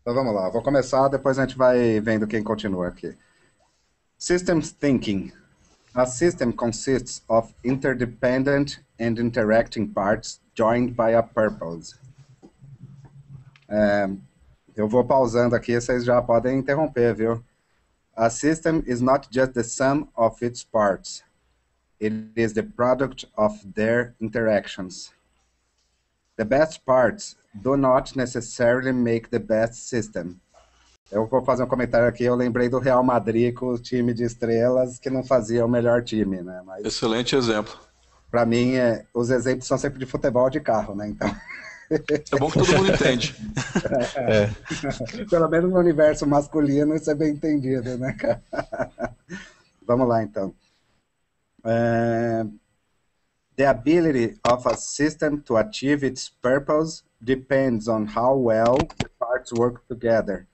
Então vamos lá, vou começar, depois a gente vai vendo quem continua aqui. Systems thinking. A system consists of interdependent and interacting parts joined by a purpose. Eu vou pausando aqui, vocês já podem interromper, viu? A system is not just the sum of its parts. It is the product of their interactions. The best parts do not necessarily make the best system. Eu vou fazer um comentário aqui, eu lembrei do Real Madrid com o time de estrelas que não fazia o melhor time, né? Mas, excelente exemplo. para mim, os exemplos são sempre de futebol ou de carro, né? Então... É bom que todo mundo entende. Pelo menos no universo masculino isso é bem entendido, né, cara? Vamos lá, então. The ability of a system to achieve its purpose depends on how well the parts work together,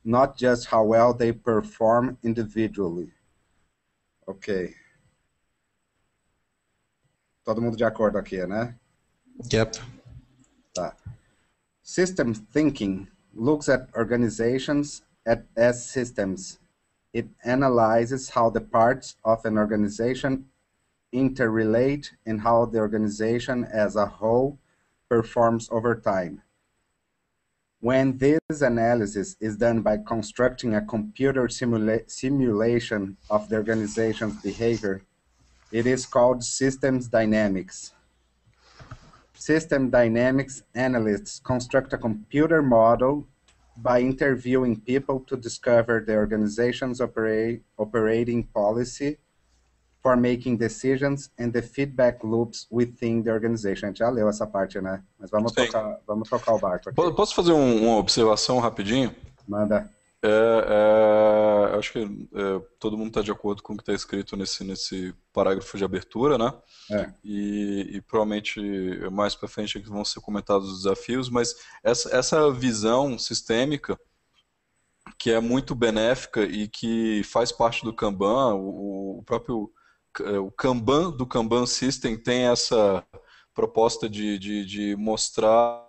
not just how well they perform individually. Ok. Todo mundo de acordo aqui, né? Yep. Tá. System thinking looks at organizations as systems. It analyzes how the parts of an organization interrelate and how the organization as a whole performs over time. When this analysis is done by constructing a computer simulation of the organization's behavior, it is called systems dynamics. System dynamics analysts construct a computer model by interviewing people to discover the organization's operating policy for making decisions and the feedback loops within the organization. A gente já leu essa parte, né? Mas vamos tocar o barco aqui. Posso fazer uma observação rapidinho? Manda. Acho que todo mundo está de acordo com o que está escrito nesse parágrafo de abertura, né? E provavelmente mais para frente aqui vão ser comentados os desafios, mas essa visão sistêmica que é muito benéfica e que faz parte do Kanban, o próprio o Kanban do Kanban System tem essa proposta de mostrar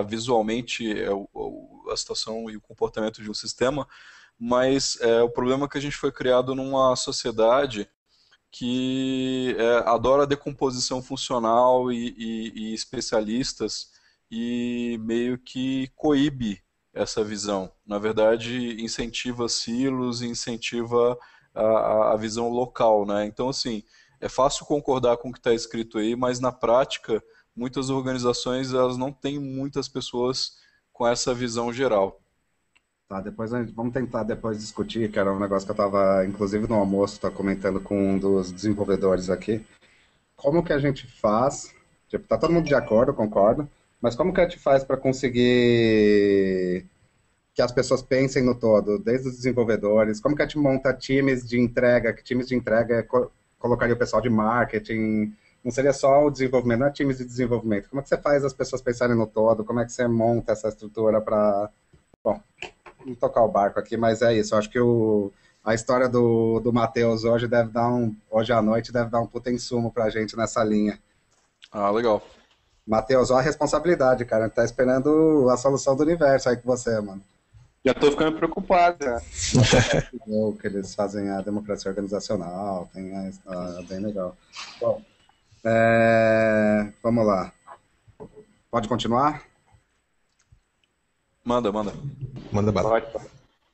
visualmente a situação e o comportamento de um sistema, mas o problema é que a gente foi criado numa sociedade que adora decomposição funcional e especialistas e meio que coíbe essa visão. Na verdade, incentiva silos, incentiva a visão local, né? Então, assim, é fácil concordar com o que está escrito aí, mas na prática, muitas organizações elas não têm muitas pessoas com essa visão geral. Tá, depois vamos tentar depois discutir, que era um negócio que eu estava, inclusive no almoço, comentando com um dos desenvolvedores aqui. Como que a gente faz, tipo, tá todo mundo de acordo, concordo, mas como que a gente faz para conseguir que as pessoas pensem no todo, desde os desenvolvedores, como que a gente monta times de entrega, que times de entrega colocaria o pessoal de marketing, não seria só o desenvolvimento, não é times de desenvolvimento, como é que você faz as pessoas pensarem no todo, como é que você monta essa estrutura para... Bom, vamos tocar o barco aqui, mas é isso, eu acho que a história do Matheus hoje hoje à noite deve dar um puta insumo pra gente nessa linha. Ah, legal. Matheus, olha a responsabilidade, cara, a gente tá esperando a solução do universo aí com você, mano. Já tô ficando preocupado, né? Que eles fazem a democracia organizacional, bem legal. Bom, vamos lá. Pode continuar? Manda bala.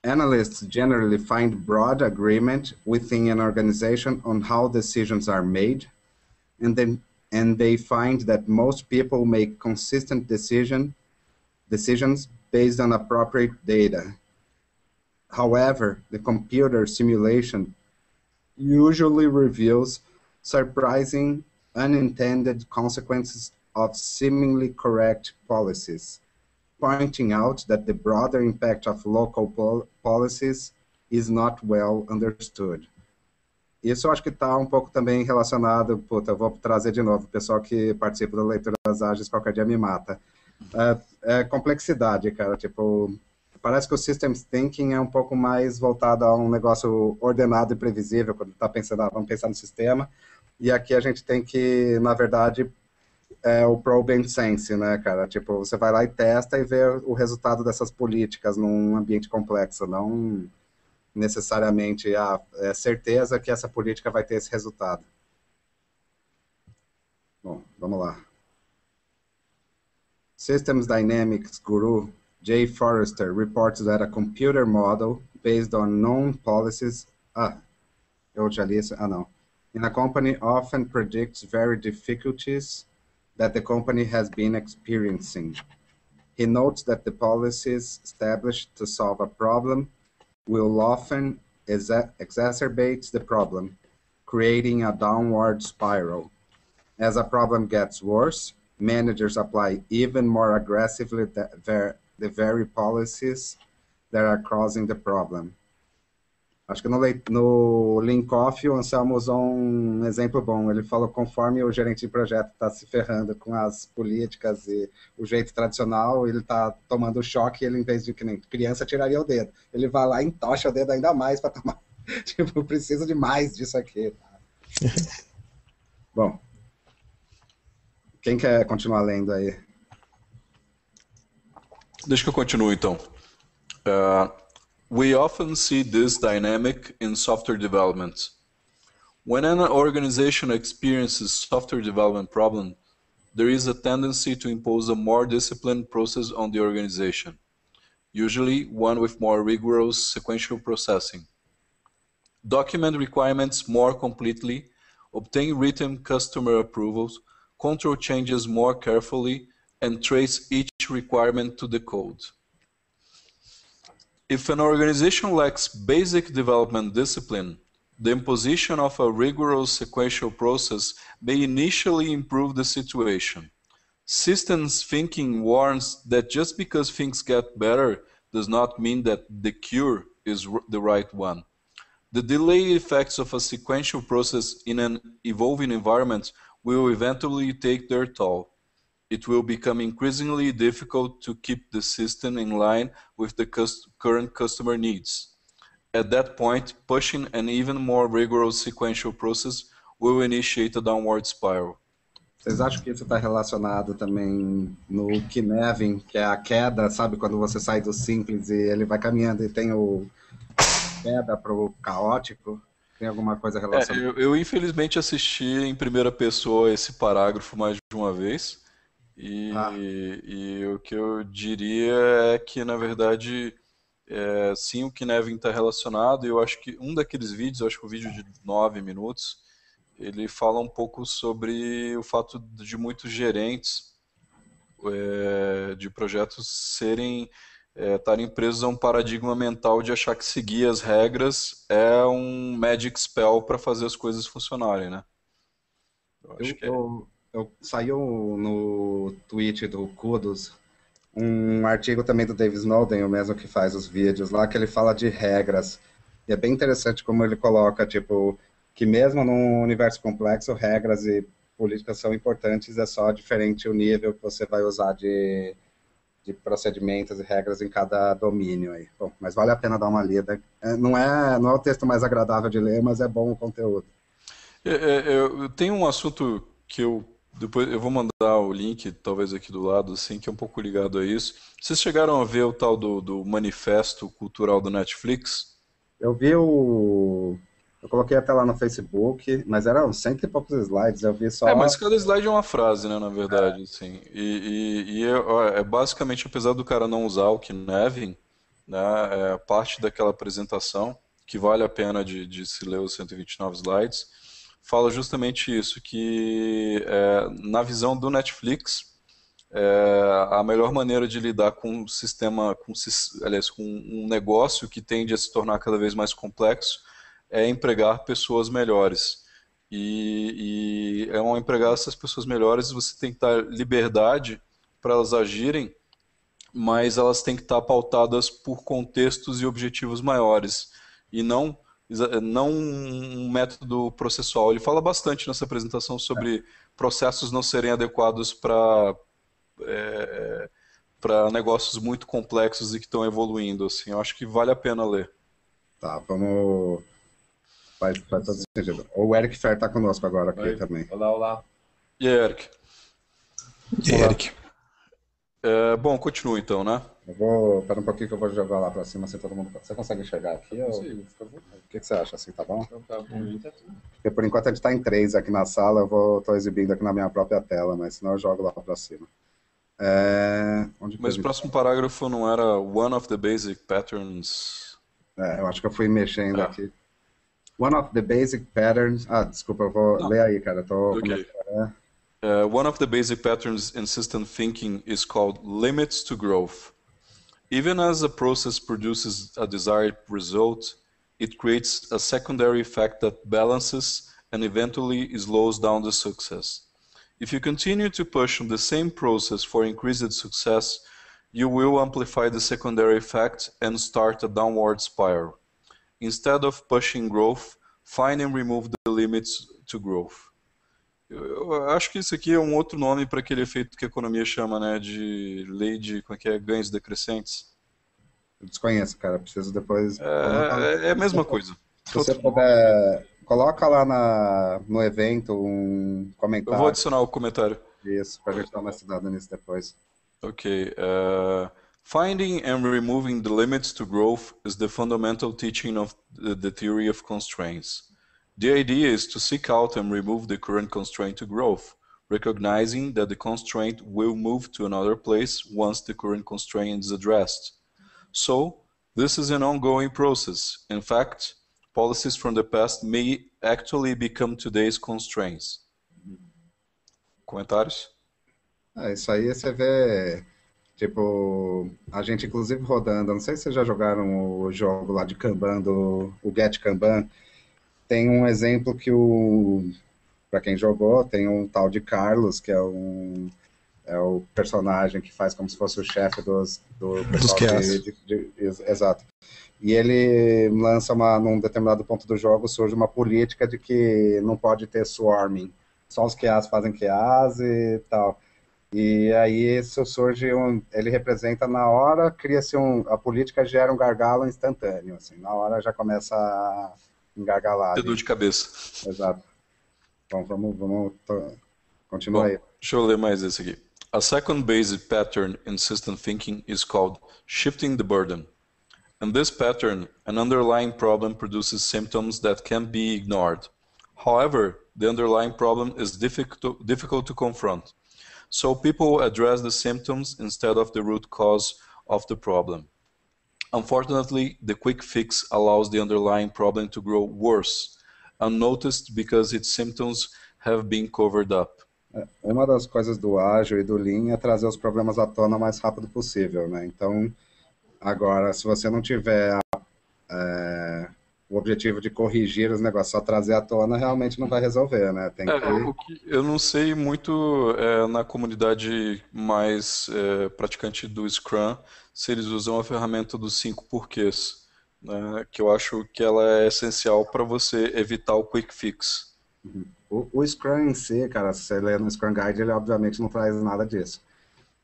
Analysts generally find broad agreement within an organization on how decisions are made, and they find that most people make consistent decisions based on appropriate data. However, the computer simulation usually reveals surprising unintended consequences of seemingly correct policies, pointing out that the broader impact of local policies is not well understood. Isso eu acho que está um pouco também relacionado, eu vou trazer de novo, o pessoal que participa da Leituras Ágeis qualquer dia me mata. Complexidade, cara, tipo, parece que o Systems Thinking é um pouco mais voltado a um negócio ordenado e previsível, quando está pensando, vamos pensar no sistema. E aqui a gente tem que, na verdade, o probe and sense, né, cara? Tipo, você vai lá e testa e vê o resultado dessas políticas num ambiente complexo, não necessariamente certeza que essa política vai ter esse resultado. Bom, vamos lá. Systems Dynamics guru Jay Forrester reports that a computer model based on known policies... eu já li isso. Não. In a company often predicts very difficulties that the company has been experiencing. He notes that the policies established to solve a problem will often exacerbate the problem, creating a downward spiral. As a problem gets worse, managers apply even more aggressively the very policies that are causing the problem. Acho que no Link-Off o Anselmo usou um exemplo bom. Ele falou conforme o gerente de projeto está se ferrando com as políticas e o jeito tradicional, ele está tomando choque e ele, em vez de que nem criança, tiraria o dedo. Ele vai lá e entocha o dedo ainda mais para tomar. Tipo, preciso de mais disso aqui. Bom, quem quer continuar lendo aí? Deixa que eu continue, então. We often see this dynamic in software development. When an organization experiences software development problems, there is a tendency to impose a more disciplined process on the organization, usually one with more rigorous sequential processing. Document requirements more completely, obtain written customer approvals, control changes more carefully, and trace each requirement to the code. If an organization lacks basic development discipline, the imposition of a rigorous sequential process may initially improve the situation. Systems thinking warns that just because things get better does not mean that the cure is the right one. The delay effects of a sequential process in an evolving environment will eventually take their toll. It will become increasingly difficult to keep the system in line with the current customer needs. At that point, pushing an even more rigorous sequential process will initiate a downward spiral. Vocês acham que isso está relacionado também no Kinevin, que é a queda, sabe? Quando você sai do simples e ele vai caminhando e tem o queda para o caótico? Tem alguma coisa relacionada? Eu infelizmente assisti em primeira pessoa esse parágrafo mais de uma vez. E o que eu diria é que, na verdade, sim, o Kinevin está relacionado. E eu acho que um daqueles vídeos, eu acho que o vídeo de 9 minutos, ele fala um pouco sobre o fato de muitos gerentes de projetos estarem presos a um paradigma mental de achar que seguir as regras é um magic spell para fazer as coisas funcionarem, né? Eu acho que saiu no tweet do Kudos um artigo também do Dave Snowden, o mesmo que faz os vídeos lá, que ele fala de regras. E é bem interessante como ele coloca, tipo, que mesmo num universo complexo, regras e políticas são importantes, é só diferente o nível que você vai usar de procedimentos e regras em cada domínio aí. Bom, mas vale a pena dar uma lida. Não é o texto mais agradável de ler, mas é bom o conteúdo. Eu tenho um assunto que depois eu vou mandar o link, talvez aqui do lado, assim, que é um pouco ligado a isso. Vocês chegaram a ver o tal do manifesto cultural do Netflix? Eu vi eu coloquei até lá no Facebook, mas eram 100 e poucos slides, eu vi só... mas cada slide é uma frase, né, na verdade, assim. E basicamente, apesar do cara não usar o Kinevin, né, parte daquela apresentação, que vale a pena de se ler os 129 slides, fala justamente isso, que na visão do Netflix, a melhor maneira de lidar com um sistema, com um negócio que tende a se tornar cada vez mais complexo, é empregar pessoas melhores. E ao empregar essas pessoas melhores, você tem que dar liberdade para elas agirem, mas elas têm que estar pautadas por contextos e objetivos maiores, e não um método processual. Ele fala bastante nessa apresentação sobre processos não serem adequados para negócios muito complexos e que estão evoluindo. Assim, eu acho que vale a pena ler. Tá, vamos Faz todo sentido. O Eric Fer tá conosco agora aqui também. Olá. E aí, Eric? E aí, Eric? Bom, continua então, né? Pera um pouquinho que eu vou jogar lá pra cima, assim todo mundo. Você consegue enxergar aqui? Consigo, por favor. O que você acha, assim, tá bom? Então tá bom, tá tudo. Porque por enquanto a gente tá em 3 aqui na sala, tô exibindo aqui na minha própria tela, mas senão eu jogo lá pra cima. Mas o próximo parágrafo não era one of the basic patterns? Eu acho que eu fui mexendo aqui. One of the basic patterns... desculpa, eu vou ler aí, cara. Okay. One of the basic patterns in system thinking is called limits to growth. Even as a process produces a desired result, it creates a secondary effect that balances and eventually slows down the success. If you continue to push on the same process for increased success, you will amplify the secondary effect and start a downward spiral. Instead of pushing growth, find and remove the limits to growth. Eu acho que isso aqui é um outro nome para aquele efeito que a economia chama, né, de lei de ganhos decrescentes. Eu desconheço, cara. Preciso depois... É a mesma coisa. Se você puder, coloca lá no evento um comentário. Eu vou adicionar o comentário. Isso, para a gente dar uma estudada nisso depois. Ok. Finding and removing the limits to growth is the fundamental teaching of the theory of constraints. The idea is to seek out and remove the current constraint to growth, recognizing that the constraint will move to another place once the current constraint is addressed. So, this is an ongoing process. In fact, policies from the past may actually become today's constraints. Comentários? Isso aí você vê, tipo, a gente inclusive rodando, não sei se vocês já jogaram o jogo lá de Kanban, o Get Kanban, tem um exemplo que para quem jogou, tem um tal de Carlos, que é o personagem que faz como se fosse o chefe do pessoal exato. E ele lança num determinado ponto do jogo, surge uma política de que não pode ter swarming. Só os QAs fazem QAs e tal. E aí isso surge, ele representa na hora, cria-se a política gera um gargalo instantâneo, assim, na hora já começa a engargalar. Dor de cabeça. Exato. Bom, vamos continuar aí. Deixa eu ler mais esse aqui. A second basic pattern in system thinking is called shifting the burden. In this pattern, an underlying problem produces symptoms that can be ignored. However, the underlying problem is difficult to confront. So people address the symptoms instead of the root cause of the problem. Unfortunately, the quick fix allows the underlying problem to grow worse, unnoticed because its symptoms have been covered up. Uma das coisas do ágil e do Lean é trazer os problemas à tona o mais rápido possível, né? Então, agora, se você não tiver o objetivo de corrigir os negócios, só trazer à tona, realmente não vai resolver, né? Eu não sei muito na comunidade mais praticante do Scrum se eles usam a ferramenta dos 5 porquês, né? Que eu acho que ela é essencial para você evitar o quick fix. O Scrum em si, cara, se você ler no Scrum Guide, ele obviamente não traz nada disso.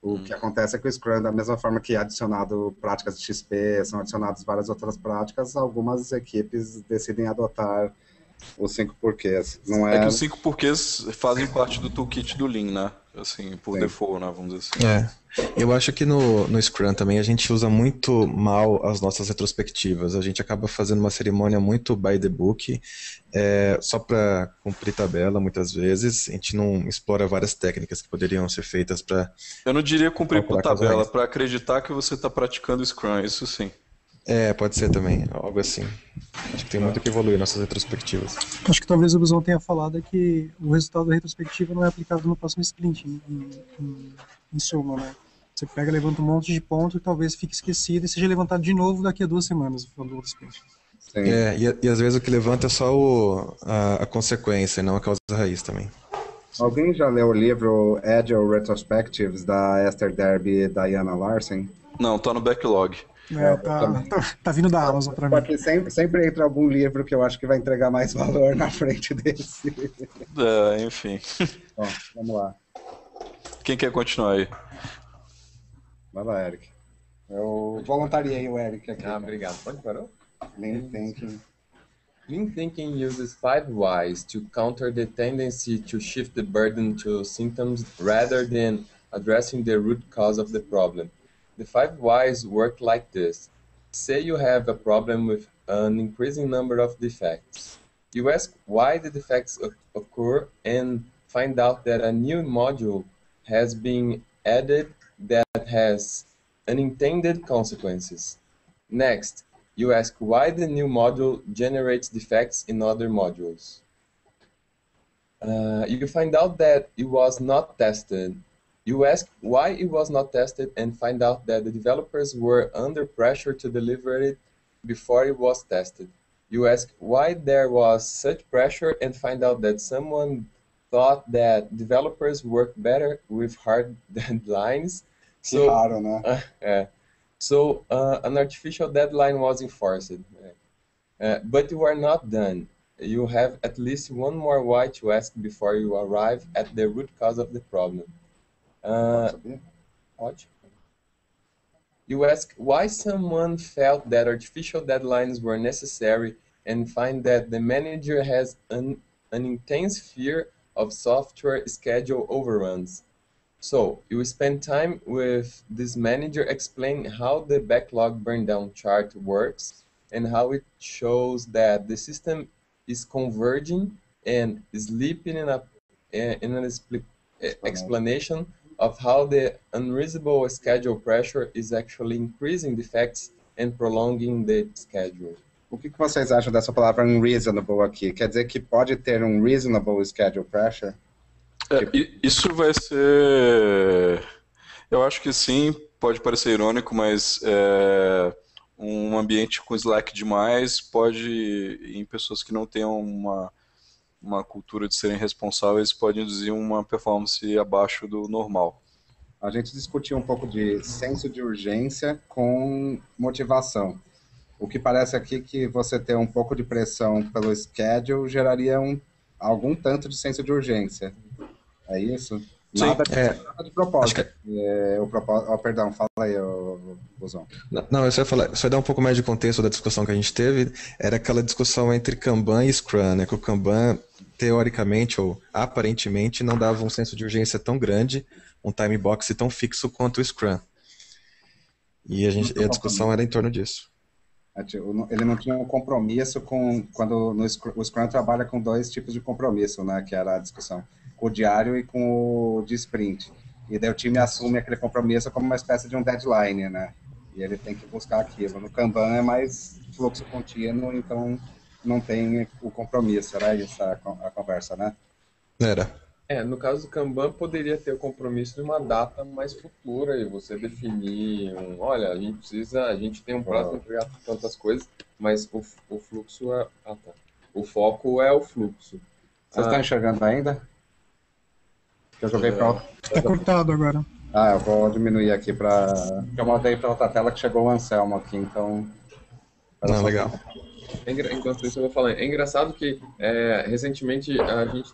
O que acontece é que o Scrum, da mesma forma que é adicionado práticas de XP, são adicionadas várias outras práticas, algumas equipes decidem adotar os 5 porquês. É que os 5 porquês fazem parte do toolkit do Lean, né? Assim, por default, né? Vamos dizer assim. Eu acho que no Scrum também a gente usa muito mal as nossas retrospectivas. A gente acaba fazendo uma cerimônia muito by the book, só para cumprir tabela, muitas vezes. A gente não explora várias técnicas que poderiam ser feitas para... Eu não diria cumprir por tabela, para acreditar que você está praticando Scrum, isso sim. Pode ser também, algo assim. Acho que tem muito que evoluir nossas retrospectivas. Acho que talvez o Guzão tenha falado que o resultado da retrospectiva não é aplicável no próximo sprint, em suma, né? Você pega, levanta um monte de ponto e talvez fique esquecido e seja levantado de novo daqui a 2 semanas, no final do outro sprint. E às vezes o que levanta é só a consequência, não a causa raiz também. Alguém já leu o livro Agile Retrospectives, da Esther Derby e Diana Larsen? Não, tá no backlog. Tá vindo da Amazon pra mim. Porque sempre entra algum livro que eu acho que vai entregar mais valor na frente desse. Enfim. Bom, vamos lá. Quem quer continuar aí? Vai lá, Eric. Eu voluntariei o Eric aqui. Obrigado. Pode parar? Nem tem que... Lean thinking uses 5 whys to counter the tendency to shift the burden to symptoms rather than addressing the root cause of the problem. The 5 whys work like this. Say you have a problem with an increasing number of defects. You ask why the defects occur and find out that a new module has been added that has unintended consequences. Next, you ask why the new module generates defects in other modules. You find out that it was not tested. You ask why it was not tested and find out that the developers were under pressure to deliver it before it was tested. You ask why there was such pressure and find out that someone thought that developers work better with hard deadlines. So, Claro, né? So an artificial deadline was enforced. But you are not done. You have at least one more why to ask before you arrive at the root cause of the problem. Ótimo. You ask why someone felt that artificial deadlines were necessary and find that the manager has an intense fear of software schedule overruns. So you spend time with this manager explaining how the backlog burn down chart works and how it shows that the system is converging and sleeping in an explanation of how the unreasonable schedule pressure is actually increasing defects and prolonging the schedule. O que vocês acham dessa palavra unreasonable aqui? Quer dizer que pode ter um reasonable schedule pressure? Isso vai ser... Eu acho que sim, pode parecer irônico, mas um ambiente com Slack demais pode, em pessoas que não tenham uma cultura de serem responsáveis, pode induzir uma performance abaixo do normal. A gente discutiu um pouco de senso de urgência com motivação. O que parece aqui que você ter um pouco de pressão pelo schedule geraria algum tanto de senso de urgência. É isso? Nada de propósito. Perdão, fala aí, Buzão. Não, eu só ia falar, só dar um pouco mais de contexto da discussão que a gente teve, era aquela discussão entre Kanban e Scrum, né? Que o Kanban, teoricamente ou aparentemente, não dava um senso de urgência tão grande, um time box tão fixo quanto o Scrum. E a discussão era em torno disso. Ele não tinha um compromisso quando o Scrum trabalha com 2 tipos de compromisso, né? Que era a discussão. Com o diário e com o de sprint. E daí o time assume aquele compromisso como uma espécie de um deadline, né? E ele tem que buscar aquilo. No Kanban é mais fluxo contínuo, então não tem o compromisso. Era isso a conversa, né? Era. No caso do Kanban, poderia ter o compromisso de uma data mais futura e você definir, olha, a gente tem um prazo para entregar tantas coisas, mas o fluxo é... O foco é o fluxo. Vocês estão enxergando ainda? Eu joguei para outra. Tá cortado agora. Eu vou diminuir aqui para... Eu mandei para outra tela que chegou o Anselmo aqui, então... Não, legal. Enquanto isso eu vou falando, é engraçado que recentemente a gente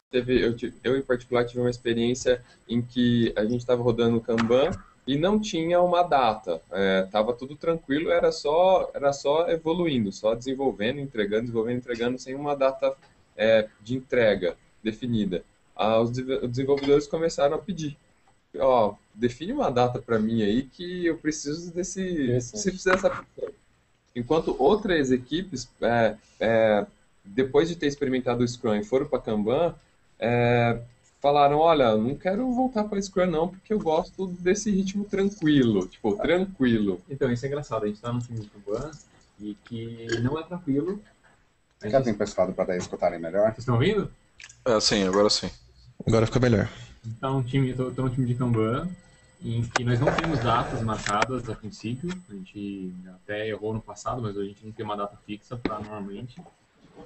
eu em particular tive uma experiência em que a gente estava rodando o Kanban e não tinha uma data, estava tudo tranquilo, era só evoluindo, só desenvolvendo, entregando sem uma data de entrega definida. Os desenvolvedores começaram a pedir, define uma data para mim aí que eu preciso dessa função. Enquanto outras equipes, depois de ter experimentado o Scrum e foram para Kanban, falaram, olha, não quero voltar para Scrum não, porque eu gosto desse ritmo tranquilo, tranquilo. Então, isso é engraçado, a gente está no time de Kanban e que não é tranquilo. Quer vir para esse lado para escutarem melhor? Vocês estão ouvindo? Sim, agora sim. Agora ficou melhor. Então, estou no time de Kanban, em que nós não temos datas marcadas a princípio, a gente até errou no passado, mas a gente não tem uma data fixa para normalmente.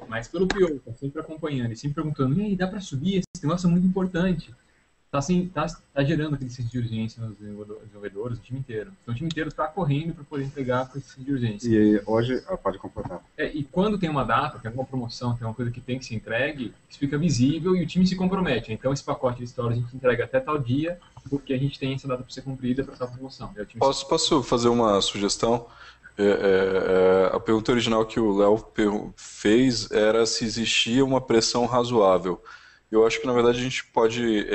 Mas pelo PO, tá sempre acompanhando e sempre perguntando, e aí, dá para subir? Esse negócio é muito importante. tá gerando aquele senso de urgência nos desenvolvedores, o time inteiro. Então o time inteiro está correndo para poder entregar com esse senso de urgência. E hoje, pode completar. E quando tem uma data, tem alguma promoção, tem uma coisa que tem que ser entregue, isso fica visível e o time se compromete. Então esse pacote de história a gente entrega até tal dia, porque a gente tem essa data para ser cumprida para tal promoção. Posso fazer uma sugestão? A pergunta original que o Léo fez era se existia uma pressão razoável. Eu acho que, na verdade, a gente pode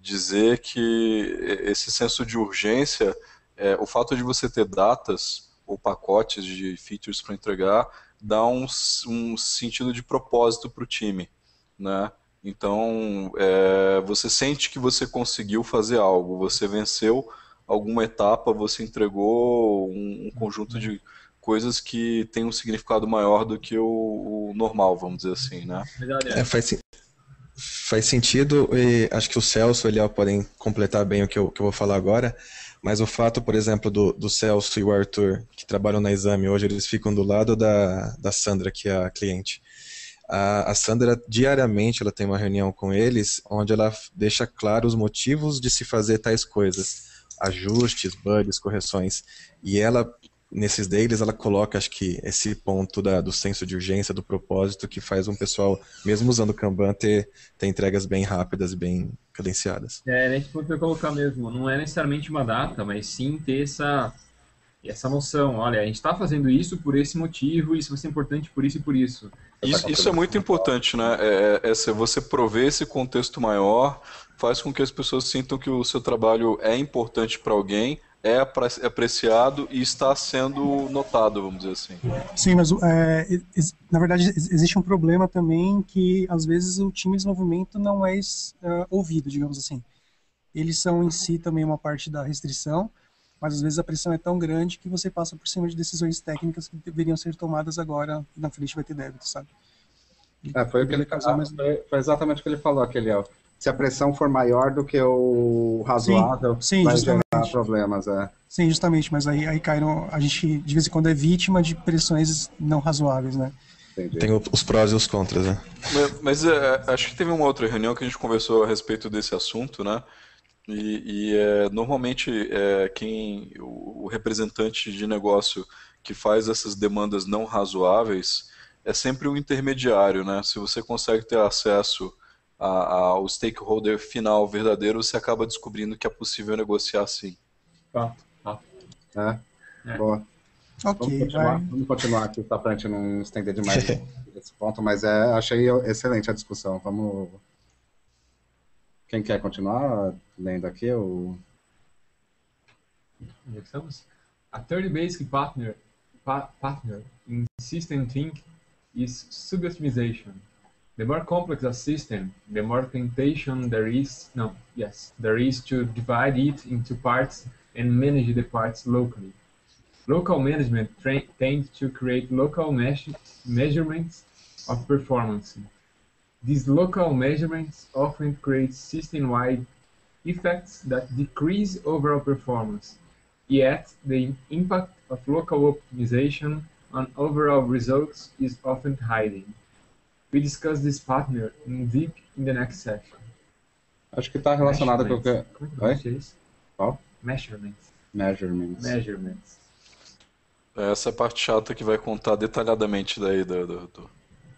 dizer que esse senso de urgência, o fato de você ter datas ou pacotes de features para entregar, dá um sentido de propósito para o time, né? Então, você sente que você conseguiu fazer algo, você venceu alguma etapa, você entregou um conjunto de coisas que tem um significado maior do que o normal, vamos dizer assim, né? Faz sentido, e acho que o Celso e o Léo podem completar bem o que eu vou falar agora, mas o fato, por exemplo, do Celso e o Arthur, que trabalham na Exame hoje, eles ficam do lado da Sandra, que é a cliente. A Sandra, diariamente, ela tem uma reunião com eles, onde ela deixa claro os motivos de se fazer tais coisas, ajustes, bugs, correções, e ela, nesses dailies, ela coloca, acho que, esse ponto do senso de urgência, do propósito, que faz um pessoal, mesmo usando o Kanban, ter entregas bem rápidas e bem cadenciadas. Nesse ponto eu colocar mesmo, não é necessariamente uma data, mas sim ter essa noção, olha, a gente está fazendo isso por esse motivo, isso vai ser importante por isso e por isso. Isso é muito importante, né? Você prover esse contexto maior, faz com que as pessoas sintam que o seu trabalho é importante para alguém, é apreciado e está sendo notado, vamos dizer assim. Sim, mas na verdade existe um problema também que às vezes o time de desenvolvimento não é ouvido, digamos assim. Eles são em si também uma parte da restrição, mas às vezes a pressão é tão grande que você passa por cima de decisões técnicas que deveriam ser tomadas agora, e na frente vai ter débito, sabe? Foi exatamente o que ele falou, aquele se a pressão for maior do que o razoável, sim, vai justamente gerar problemas. Sim, justamente, mas aí cai a gente de vez em quando é vítima de pressões não razoáveis, né? Entendi. Tem os prós e os contras, né? Mas acho que teve uma outra reunião que a gente conversou a respeito desse assunto, né? Normalmente o representante de negócio que faz essas demandas não razoáveis é sempre um intermediário, né? Se você consegue ter acesso ao stakeholder final verdadeiro, você acaba descobrindo que é possível negociar sim. Boa. Ok, vamos continuar aqui, tá, pra gente não estender demais esse ponto, mas achei excelente a discussão. Vamos... Quem quer continuar lendo aqui? Onde estamos? A third basic partner in system thinking is sub-optimization. The more complex a system, the more temptation there is to divide it into parts and manage the parts locally. Local management tends to create local measurements of performance. These local measurements often create system-wide effects that decrease overall performance, yet the impact of local optimization on overall results is often hidden. We discuss this partner in deep in the next section. Acho que está relacionado com o que... Oi? Qual? Measurements. Essa é a parte chata que vai contar detalhadamente daí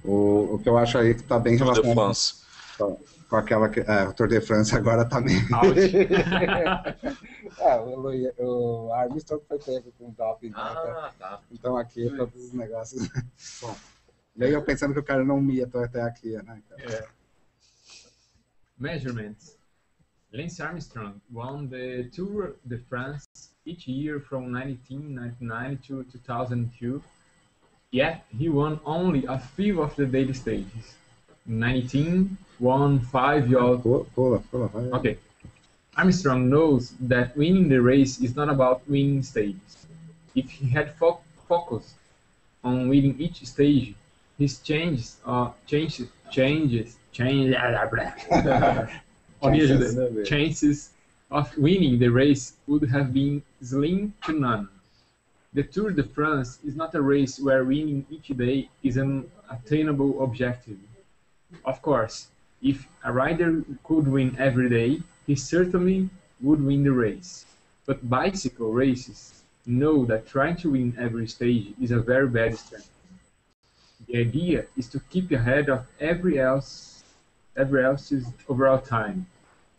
O que eu acho aí que está bem relacionado com aquela que... o Tour de France agora também. O Armstrong foi pego com doping. Tá. Então aqui todos os negócios... Bom, daí eu pensando que o cara não ia até aqui, né? Measurements. Lance Armstrong won the Tour de France each year from 1999 to 2002. Yet he won only a few of the daily stages. In 19 won 5 yachts. Pula. Okay. Armstrong knows that winning the race is not about winning stages. If he had focused on winning each stage, his chances of winning the race would have been slim to none. The Tour de France is not a race where winning each day is an attainable objective. Of course, If a rider could win every day, he certainly would win the race. But bicycle races know that trying to win every stage is a very bad strategy. The idea is to keep ahead of everyone else's overall time,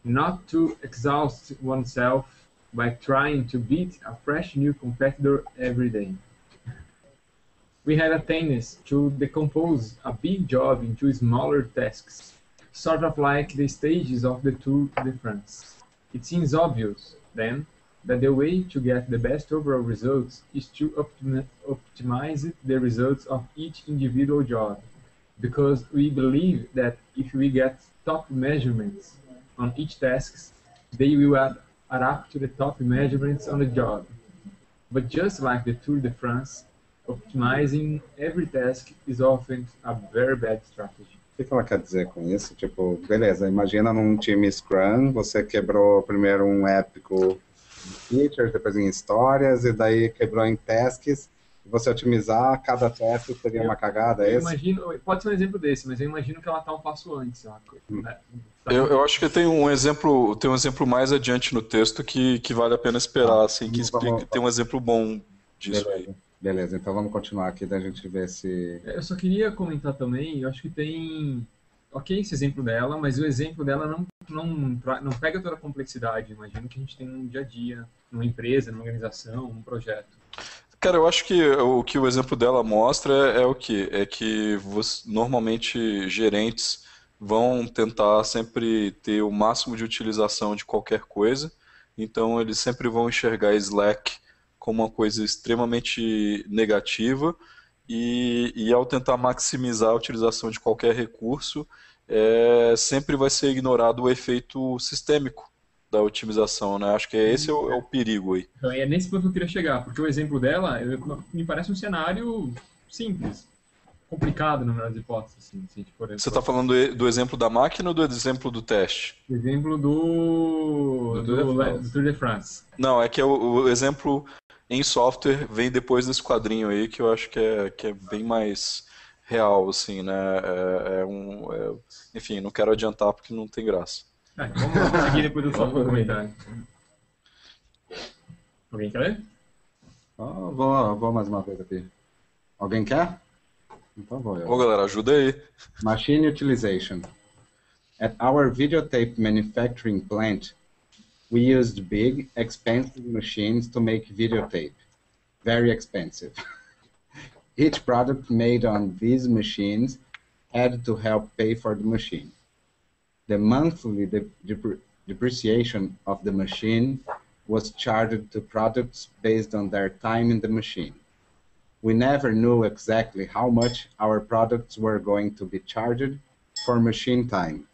not to exhaust oneself by trying to beat a fresh new competitor every day. We had a tendency to decompose a big job into smaller tasks, sort of like the stages of the Tour de France. It seems obvious, then, that the way to get the best overall results is to optimize the results of each individual job, because we believe that if we get top measurements on each task, they will add up to the top measurements on the job. But just like the Tour de France, optimizing every task is often a very bad strategy. O que ela quer dizer com isso? Tipo, beleza, imagina num time Scrum, você quebrou primeiro um épico em features, depois em histórias, e daí quebrou em tasks, e você otimizar cada task seria uma cagada, é isso? Imagino, pode ser um exemplo desse, mas eu imagino que ela está um passo antes. Né? Eu acho que tem um exemplo mais adiante no texto que vale a pena esperar, assim, que explica, tem um exemplo bom disso aí. Beleza, então vamos continuar aqui, da gente ver se... Eu só queria comentar também, eu acho que tem... Ok, esse exemplo dela, mas o exemplo dela não pega toda a complexidade. Imagino que a gente tem no dia a dia, numa empresa, numa organização, num projeto. Cara, eu acho que o que o exemplo dela mostra é o quê? É que normalmente gerentes vão tentar sempre ter o máximo de utilização de qualquer coisa, então eles sempre vão enxergar Slack como uma coisa extremamente negativa e ao tentar maximizar a utilização de qualquer recurso, sempre vai ser ignorado o efeito sistêmico da otimização, né? Acho que esse é o perigo aí. Então, é nesse ponto que eu queria chegar, porque o exemplo dela me parece um cenário simples, complicado, na melhor das hipóteses. Assim, Você está falando do exemplo da máquina ou do exemplo do teste? O exemplo do Tour de France. Não, é que o exemplo em software vem depois desse quadrinho aí, que eu acho que é bem mais real, assim, né? Enfim, não quero adiantar porque não tem graça. Vamos seguir depois do software comentário. Alguém quer ler? Vou mais uma vez aqui. Alguém quer? Então vou eu. Ô, galera, ajuda aí. Machine utilization. At our videotape manufacturing plant, we used big, expensive machines to make videotape. Very expensive. Each product made on these machines had to help pay for the machine. The monthly depreciation of the machine was charged to products based on their time in the machine. We never knew exactly how much our products were going to be charged for machine time.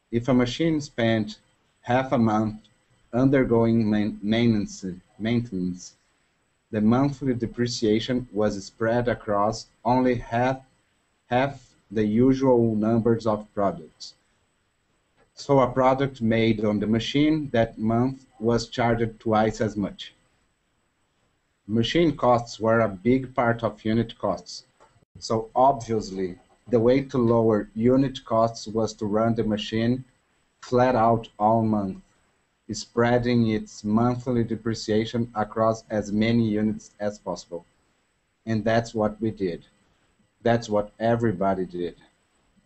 If a machine spent half a month undergoing maintenance, the monthly depreciation was spread across only half the usual numbers of products. So a product made on the machine that month was charged twice as much. Machine costs were a big part of unit costs. So obviously, the way to lower unit costs was to run the machine flat out all month, spreading its monthly depreciation across as many units as possible. And that's what we did. That's what everybody did.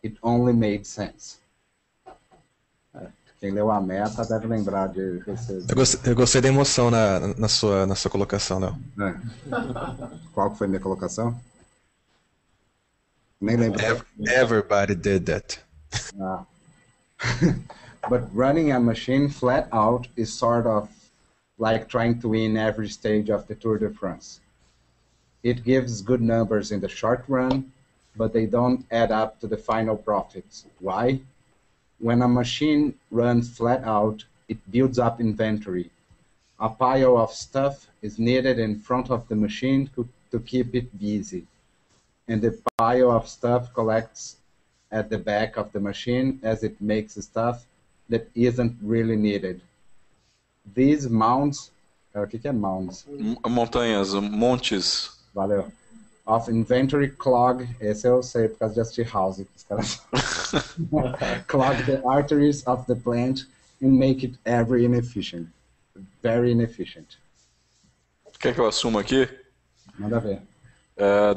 It only made sense. Quem leu a meta deve lembrar de... Eu gostei da emoção na sua colocação, Léo. Qual foi a minha colocação? Nem lembro. Everybody did that. But running a machine flat out is sort of like trying to win every stage of the Tour de France. It gives good numbers in the short run, but they don't add up to the final profits. Why? When a machine runs flat out, it builds up inventory. A pile of stuff is needed in front of the machine to keep it busy. And the pile of stuff collects at the back of the machine as it makes stuff that isn't really needed. These mounds... O que é mounds? Montanhas, montes. Valeu. of inventory clog, esse eu sei por causa de assistir House, os caras clog the arteries of the plant and make it very inefficient. Quer que eu assuma aqui? Manda ver.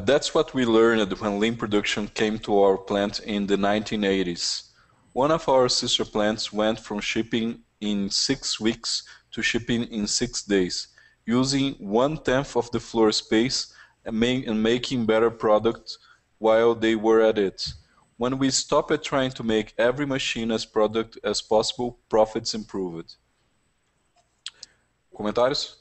That's what we learned when lean production came to our plant in the 1980s. One of our sister plants went from shipping in 6 weeks to shipping in 6 days, using 1/10 of the floor space and making better product while they were at it. When we stopped trying to make every machine as product as possible, profits improved. Comentários?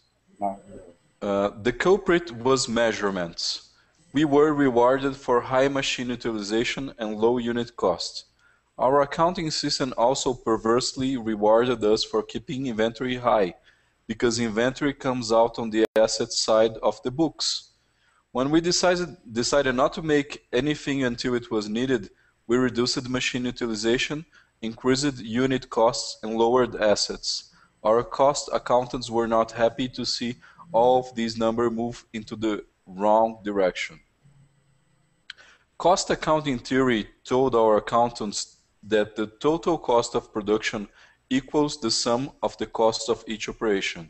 The culprit was measurements. We were rewarded for high machine utilization and low unit cost. Our accounting system also perversely rewarded us for keeping inventory high, because inventory comes out on the asset side of the books. When we decided not to make anything until it was needed, we reduced machine utilization, increased unit costs, and lowered assets. Our cost accountants were not happy to see all of these numbers move into the wrong direction. Cost accounting theory told our accountants that the total cost of production equals the sum of the costs of each operation.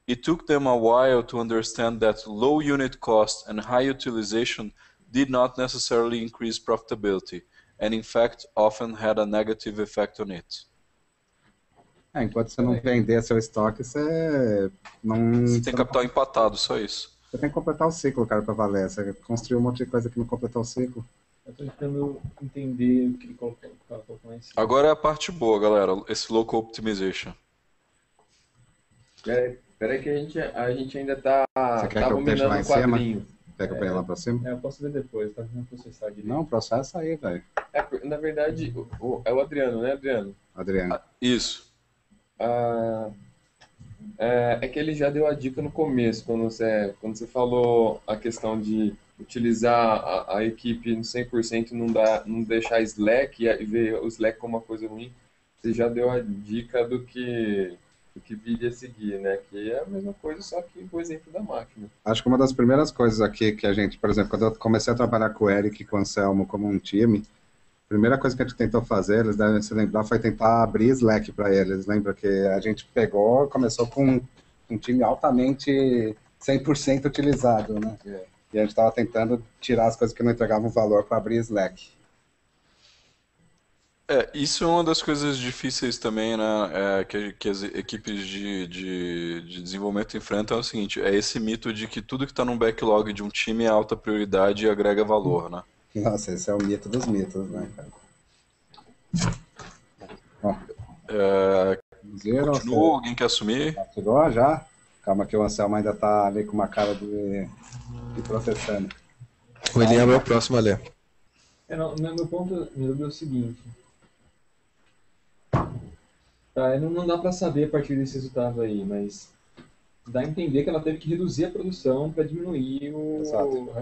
It took them a while to understand that low unit cost and high utilization did not necessarily increase profitability, and in fact often had a negative effect on it. Enquanto você não vender seu estoque, você não... Você tem capital empatado, só isso. Você tem que completar o ciclo, cara, pra valer. Você construiu um monte de coisa que não completou o ciclo. Eu tô tentando entender o que ele colocou lá em cima. Agora é a parte boa, galera, esse local optimization. Peraí que a gente ainda tá ruminando o quadrinho. Quer que eu ponha lá pra cima? Eu posso ver depois, tá tentando processar direito. Não, processa aí, velho. Na verdade, é o Adriano, né, Adriano? Adriano. Isso. É que ele já deu a dica no começo, quando você falou a questão de utilizar a equipe no 100% e não deixar Slack e ver o Slack como uma coisa ruim. Você já deu a dica do que viria a seguir, né? Que é a mesma coisa, só que o exemplo da máquina. Acho que uma das primeiras coisas aqui que a gente, por exemplo, quando eu comecei a trabalhar com o Eric e com o Anselmo como um time, a primeira coisa que a gente tentou fazer, eles devem se lembrar, foi tentar abrir Slack para eles. Lembra que a gente começou com um time altamente 100% utilizado, né? E a gente estava tentando tirar as coisas que não entregavam valor para abrir Slack. Isso é uma das coisas difíceis também, né, que as equipes de desenvolvimento enfrentam, é o seguinte, é esse mito de que tudo que está no backlog de um time é alta prioridade e agrega valor, né? Nossa, esse é o mito dos mitos, né, cara? Ó, continua, alguém quer assumir? Chegou já? Calma que o Anselmo ainda tá ali com uma cara de processando. O William é o próximo a ler. Meu ponto é o seguinte. Tá, não dá para saber a partir desse resultado aí, mas dá a entender que ela teve que reduzir a produção para diminuir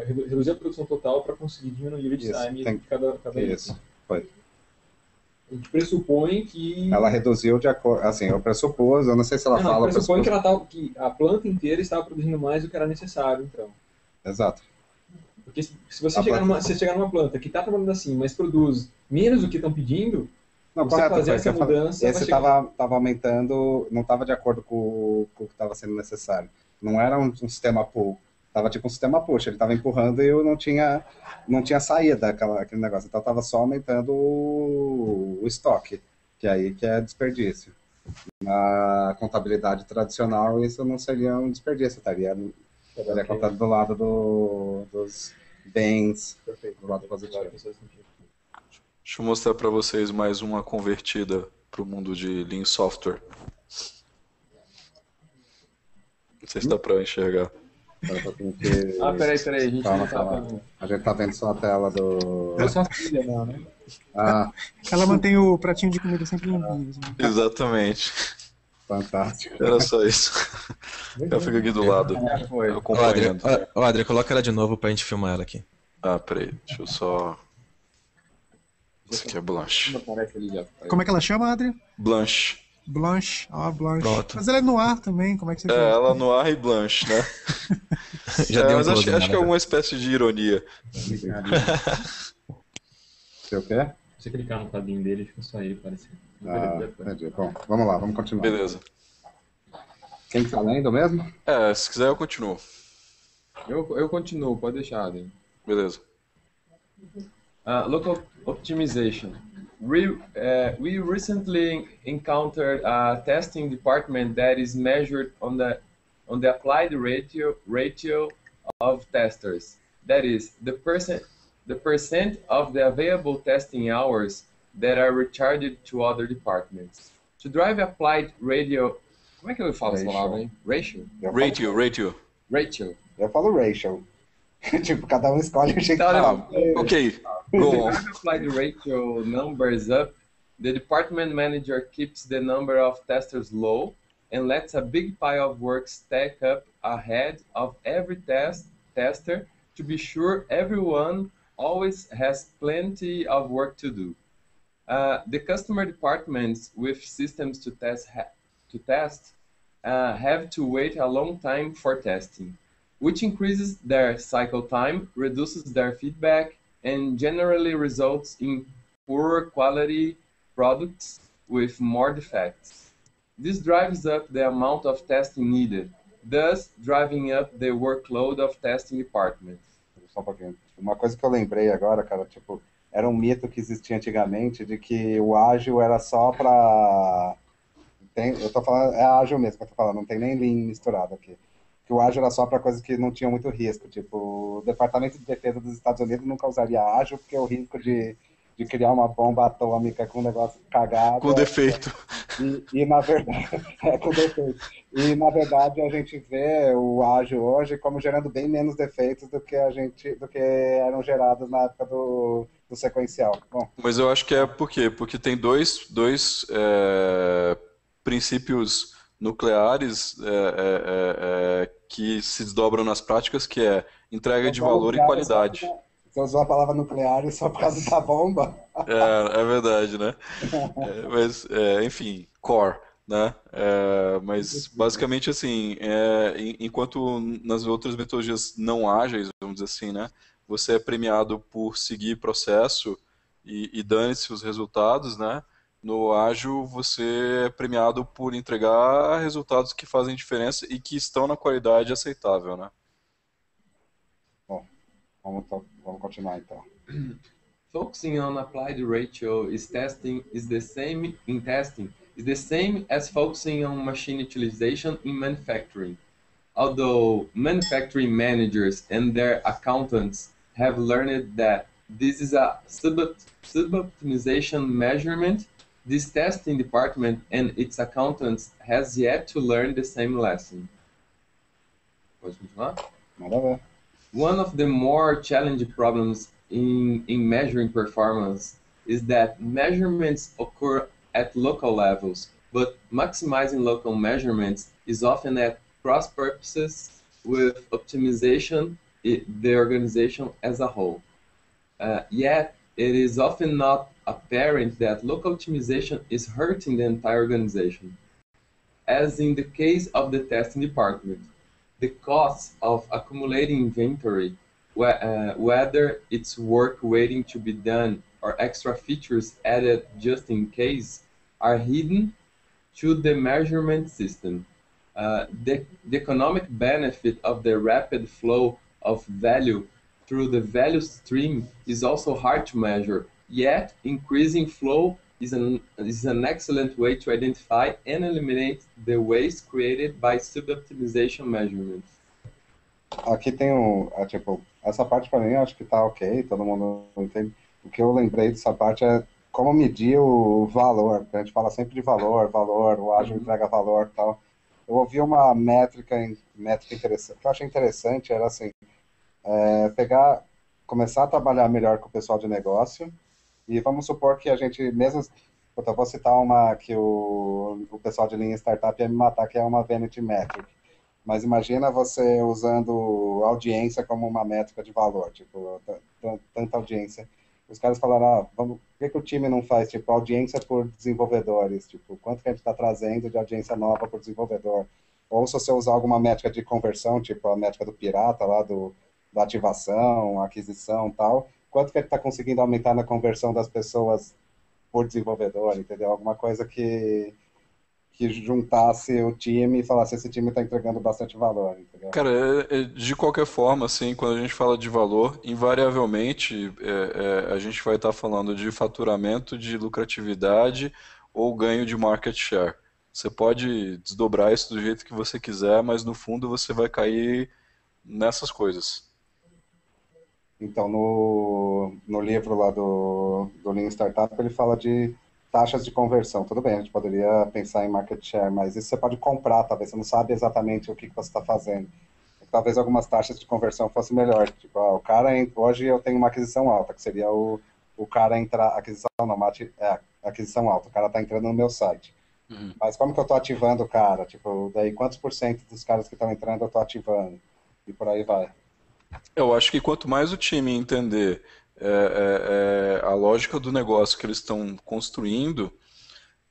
reduzir a produção total para conseguir diminuir o lead time de cada isso. Foi. A gente pressupõe que ela reduziu de acordo, assim, eu pressupus, eu não sei se ela fala... pressupõe que a planta inteira estava produzindo mais do que era necessário, então. Exato. Porque se você chegar numa planta que está trabalhando assim, mas produz menos do que estão pedindo, não, você correto, fazer essa mudança... Esse estava aumentando, não estava de acordo com o que estava sendo necessário. Não era um sistema pull, estava tipo um sistema push, ele estava empurrando e eu não tinha saída aquele negócio, então estava só aumentando o estoque, que é desperdício. Na contabilidade tradicional, isso não seria um desperdício, estaria contado do lado dos bens, do lado positivo. Deixa eu mostrar para vocês mais uma convertida para o mundo de Lean Software. Não sei se dá para enxergar. Peraí, a gente A gente tá vendo só a tela do... É sua filha, não, né? Ela mantém o pratinho de comida sempre limpinho. Assim. Exatamente. Fantástico. Era só isso. Ela fica aqui do lado, acompanhando. Adri, coloca ela de novo pra gente filmar ela aqui. Peraí, deixa eu só... Isso aqui é Blanche. Como é que ela chama, Adri? Blanche. Blanche, Blanche. Pronto. Mas ela é no ar também, como é que você faz? Ela no ar e Blanche, né? Já deu um mas close acho que é nela. uma espécie de ironia. Sei o quê? Se você clicar no quadrinho dele, fica só ele aparecendo. Entendi. Bom, vamos lá, vamos continuar. Beleza. Quem está lendo mesmo? Se quiser eu continuo. Eu continuo, pode deixar, Adem. Beleza. Local optimization. We recently encountered a testing department that is measured on the applied ratio of testers. That is, the percent of the available testing hours that are recharged to other departments. To drive applied radio... Como é que eu falo essa palavra, hein? Ratio? Ratio. Eu falo ratio. Tipo, cada um escolhe o jeito que fala. Ok, go on. To drive applied ratio numbers up, the department manager keeps the number of testers low and lets a big pile of work stack up ahead of every tester to be sure everyone always has plenty of work to do. The customer departments with systems to test have to wait a long time for testing, which increases their cycle time, reduces their feedback, and generally results in poorer quality products with more defects. This drives up the amount of testing needed, thus driving up the workload of testing departments. Só um pouquinho. Uma coisa que eu lembrei agora, cara, tipo, era um mito que existia antigamente de que o ágil era só para... Eu tô falando, é ágil mesmo que eu tô falando, não tem nem Lean misturado aqui. Que o ágil era só para coisas que não tinham muito risco. Tipo, o Departamento de Defesa dos Estados Unidos nunca usaria ágil porque o risco de criar uma bomba atômica com um negócio cagado... Com defeito. E na verdade... com defeito. E, na verdade, a gente vê o ágil hoje como gerando bem menos defeitos do que eram gerados na época do sequencial. Bom. Mas eu acho que é por quê? Porque tem dois princípios nucleares que se desdobram nas práticas, que é entrega de valor e qualidade. Você usou a palavra nuclear só por causa da bomba? É verdade, né? Mas, enfim, core, né? Mas, basicamente, assim, enquanto nas outras metodologias não ágeis, vamos dizer assim, né? Você é premiado por seguir processo e dane-se os resultados, né? No ágil, você é premiado por entregar resultados que fazem diferença e que estão na qualidade aceitável, né? Bom, vamos continuar então. Focusing on applied ratio is the same as focusing on machine utilization in manufacturing. Although manufacturing managers and their accountants have learned that this is a sub-optimization measurement, this testing department and its accountants has yet to learn the same lesson. Pode continuar? Manda ver. One of the more challenging problems in measuring performance is that measurements occur at local levels, but maximizing local measurements is often at cross purposes with optimization the organization as a whole. Yet, it is often not apparent that local optimization is hurting the entire organization. As in the case of the testing department, the costs of accumulating inventory, whether it's work waiting to be done or extra features added just in case, are hidden to the measurement system. The economic benefit of the rapid flow of value through the value stream is also hard to measure, yet increasing flow is an excellent way to identify and eliminate the waste created by sub-optimization measurements. Aqui tem tipo, essa parte para mim eu acho que tá ok, todo mundo entende. O que eu lembrei dessa parte é como medir o valor. A gente fala sempre de valor, o ágil entrega valor e tal. Eu ouvi uma métrica interessante, que eu achei interessante, era assim, começar a trabalhar melhor com o pessoal de negócio, e vamos supor que a gente, mesmo, eu vou citar uma que o pessoal de linha startup ia me matar, que é uma vanity metric, mas imagina você usando audiência como uma métrica de valor, tipo, tanta audiência. os caras falaram, por que o time não faz, tipo, audiência por desenvolvedores? Tipo, quanto que a gente está trazendo de audiência nova por desenvolvedor? Ou se você usar alguma métrica de conversão, tipo a métrica do pirata lá, da ativação, aquisição e tal, quanto que ele está conseguindo aumentar na conversão das pessoas por desenvolvedor, entendeu? Alguma coisa que juntasse o time e falasse, esse time está entregando bastante valor, entendeu? Cara, de qualquer forma, assim, quando a gente fala de valor, invariavelmente a gente vai estar falando de faturamento, de lucratividade ou ganho de market share. Você pode desdobrar isso do jeito que você quiser, mas no fundo você vai cair nessas coisas. Então, no livro lá do Lean Startup, ele fala de taxas de conversão. Tudo bem, a gente poderia pensar em market share, mas isso você pode comprar, talvez você não sabe exatamente o que você está fazendo. Talvez algumas taxas de conversão fossem melhor. Tipo, o cara, hoje eu tenho uma aquisição alta, que seria o cara entrar, aquisição alta, o cara está entrando no meu site. Uhum. Mas como que eu estou ativando o cara? Tipo, daí quantos por cento dos caras que estão entrando eu estou ativando? E por aí vai. Eu acho que quanto mais o time entender a lógica do negócio que eles estão construindo,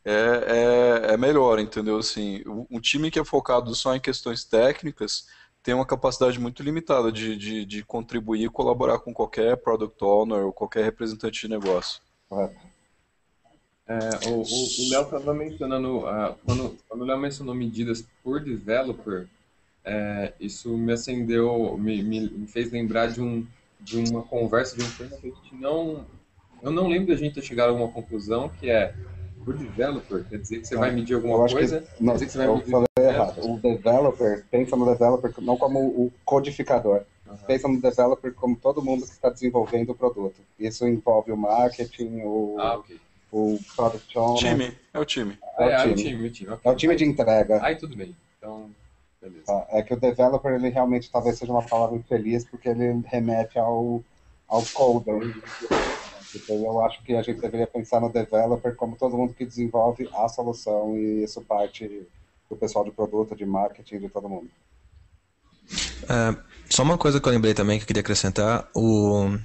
é melhor, entendeu? Assim, um time que é focado só em questões técnicas tem uma capacidade muito limitada de contribuir e colaborar com qualquer product owner ou qualquer representante de negócio. Correto. O Léo estava mencionando, quando o Léo mencionou medidas por developer, isso me acendeu, me fez lembrar de uma conversa de um tema que a gente eu não lembro da gente ter chegado a alguma conclusão, que por developer, quer dizer que você vai medir alguma coisa? Não, quer dizer que você vai medir falei errado. O developer, pensa no developer não como o codificador. Pensa no developer como todo mundo que está desenvolvendo o produto. Isso envolve o marketing, o product owner. É o time. É o time. É o time de entrega. Aí tudo bem. Então, beleza. É que o developer, ele realmente talvez seja uma palavra infeliz, porque ele remete ao coder. Então, eu acho que a gente deveria pensar no developer como todo mundo que desenvolve a solução, e isso parte do pessoal de produto, de marketing, de todo mundo. Só uma coisa que eu lembrei também que eu queria acrescentar, eu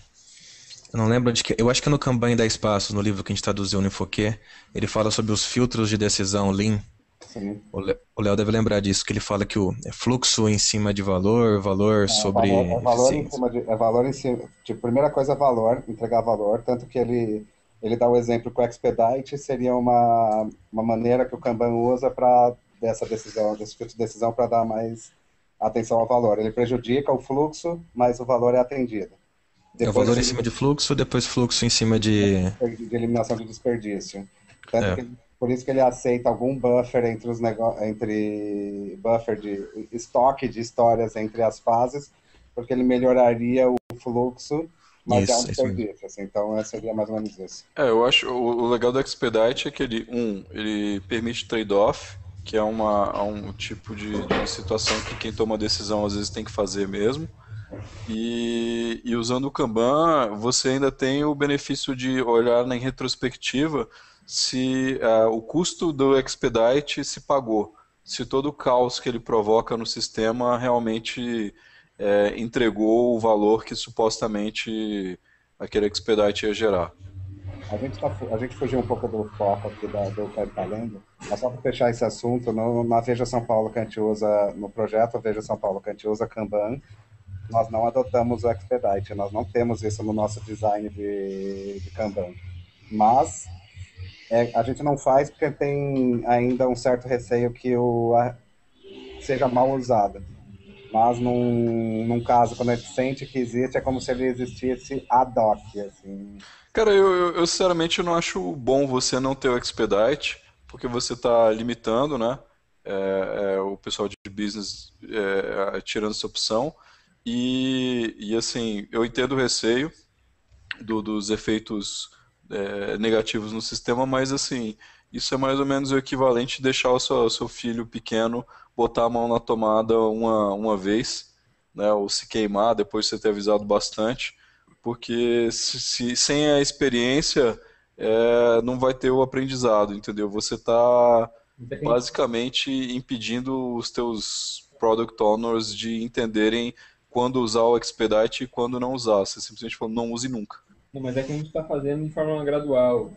não lembro de que, eu acho que é no Kanban em 10 Passos, no livro que a gente traduziu no Infoquê, ele fala sobre os filtros de decisão Lean. Sim. O Léo deve lembrar disso, que ele fala que é fluxo em cima de valor sobre eficiência. Valor em cima. Tipo, primeira coisa é valor, entregar valor, tanto que ele dá o exemplo que o Expedite seria uma maneira que o Kanban usa para desse filtro de decisão para dar mais atenção ao valor. Ele prejudica o fluxo, mas o valor é atendido. É o valor em cima de fluxo, depois fluxo em cima de eliminação de desperdício. Tanto que, por isso que ele aceita algum buffer entre buffer de estoque de histórias entre as fases, porque ele melhoraria o fluxo, mas é um desperdício. Assim, então seria mais ou menos isso. Eu acho o legal do Expedite é que ele permite trade-off, que é um tipo de situação que quem toma a decisão às vezes tem que fazer mesmo. E usando o Kanban, você ainda tem o benefício de olhar em retrospectiva se o custo do Expedite se pagou, se todo o caos que ele provoca no sistema realmente entregou o valor que supostamente aquele Expedite ia gerar. A gente fugiu um pouco do foco aqui do que está lendo, mas só para fechar esse assunto, na Veja São Paulo que a gente usa, no projeto Veja São Paulo que a gente usa Kanban, nós não adotamos o Expedite, nós não temos isso no nosso design de Kanban. Mas a gente não faz porque tem ainda um certo receio que seja mal usado. Mas num caso, quando a gente sente que existe, é como se ele existisse ad hoc, assim. Cara, eu sinceramente não acho bom você não ter o Expedite, porque você está limitando, né, o pessoal de business tirando essa opção. E assim, eu entendo o receio dos efeitos negativos no sistema, mas assim, isso é mais ou menos o equivalente de deixar o seu filho pequeno botar a mão na tomada uma vez, né, ou se queimar depois de você ter avisado bastante, porque sem a experiência não vai ter o aprendizado, entendeu? Você está basicamente impedindo os teus product owners de entenderem quando usar o Expedite e quando não usar. Você simplesmente falou, não use nunca. Não, mas é que a gente está fazendo de forma gradual,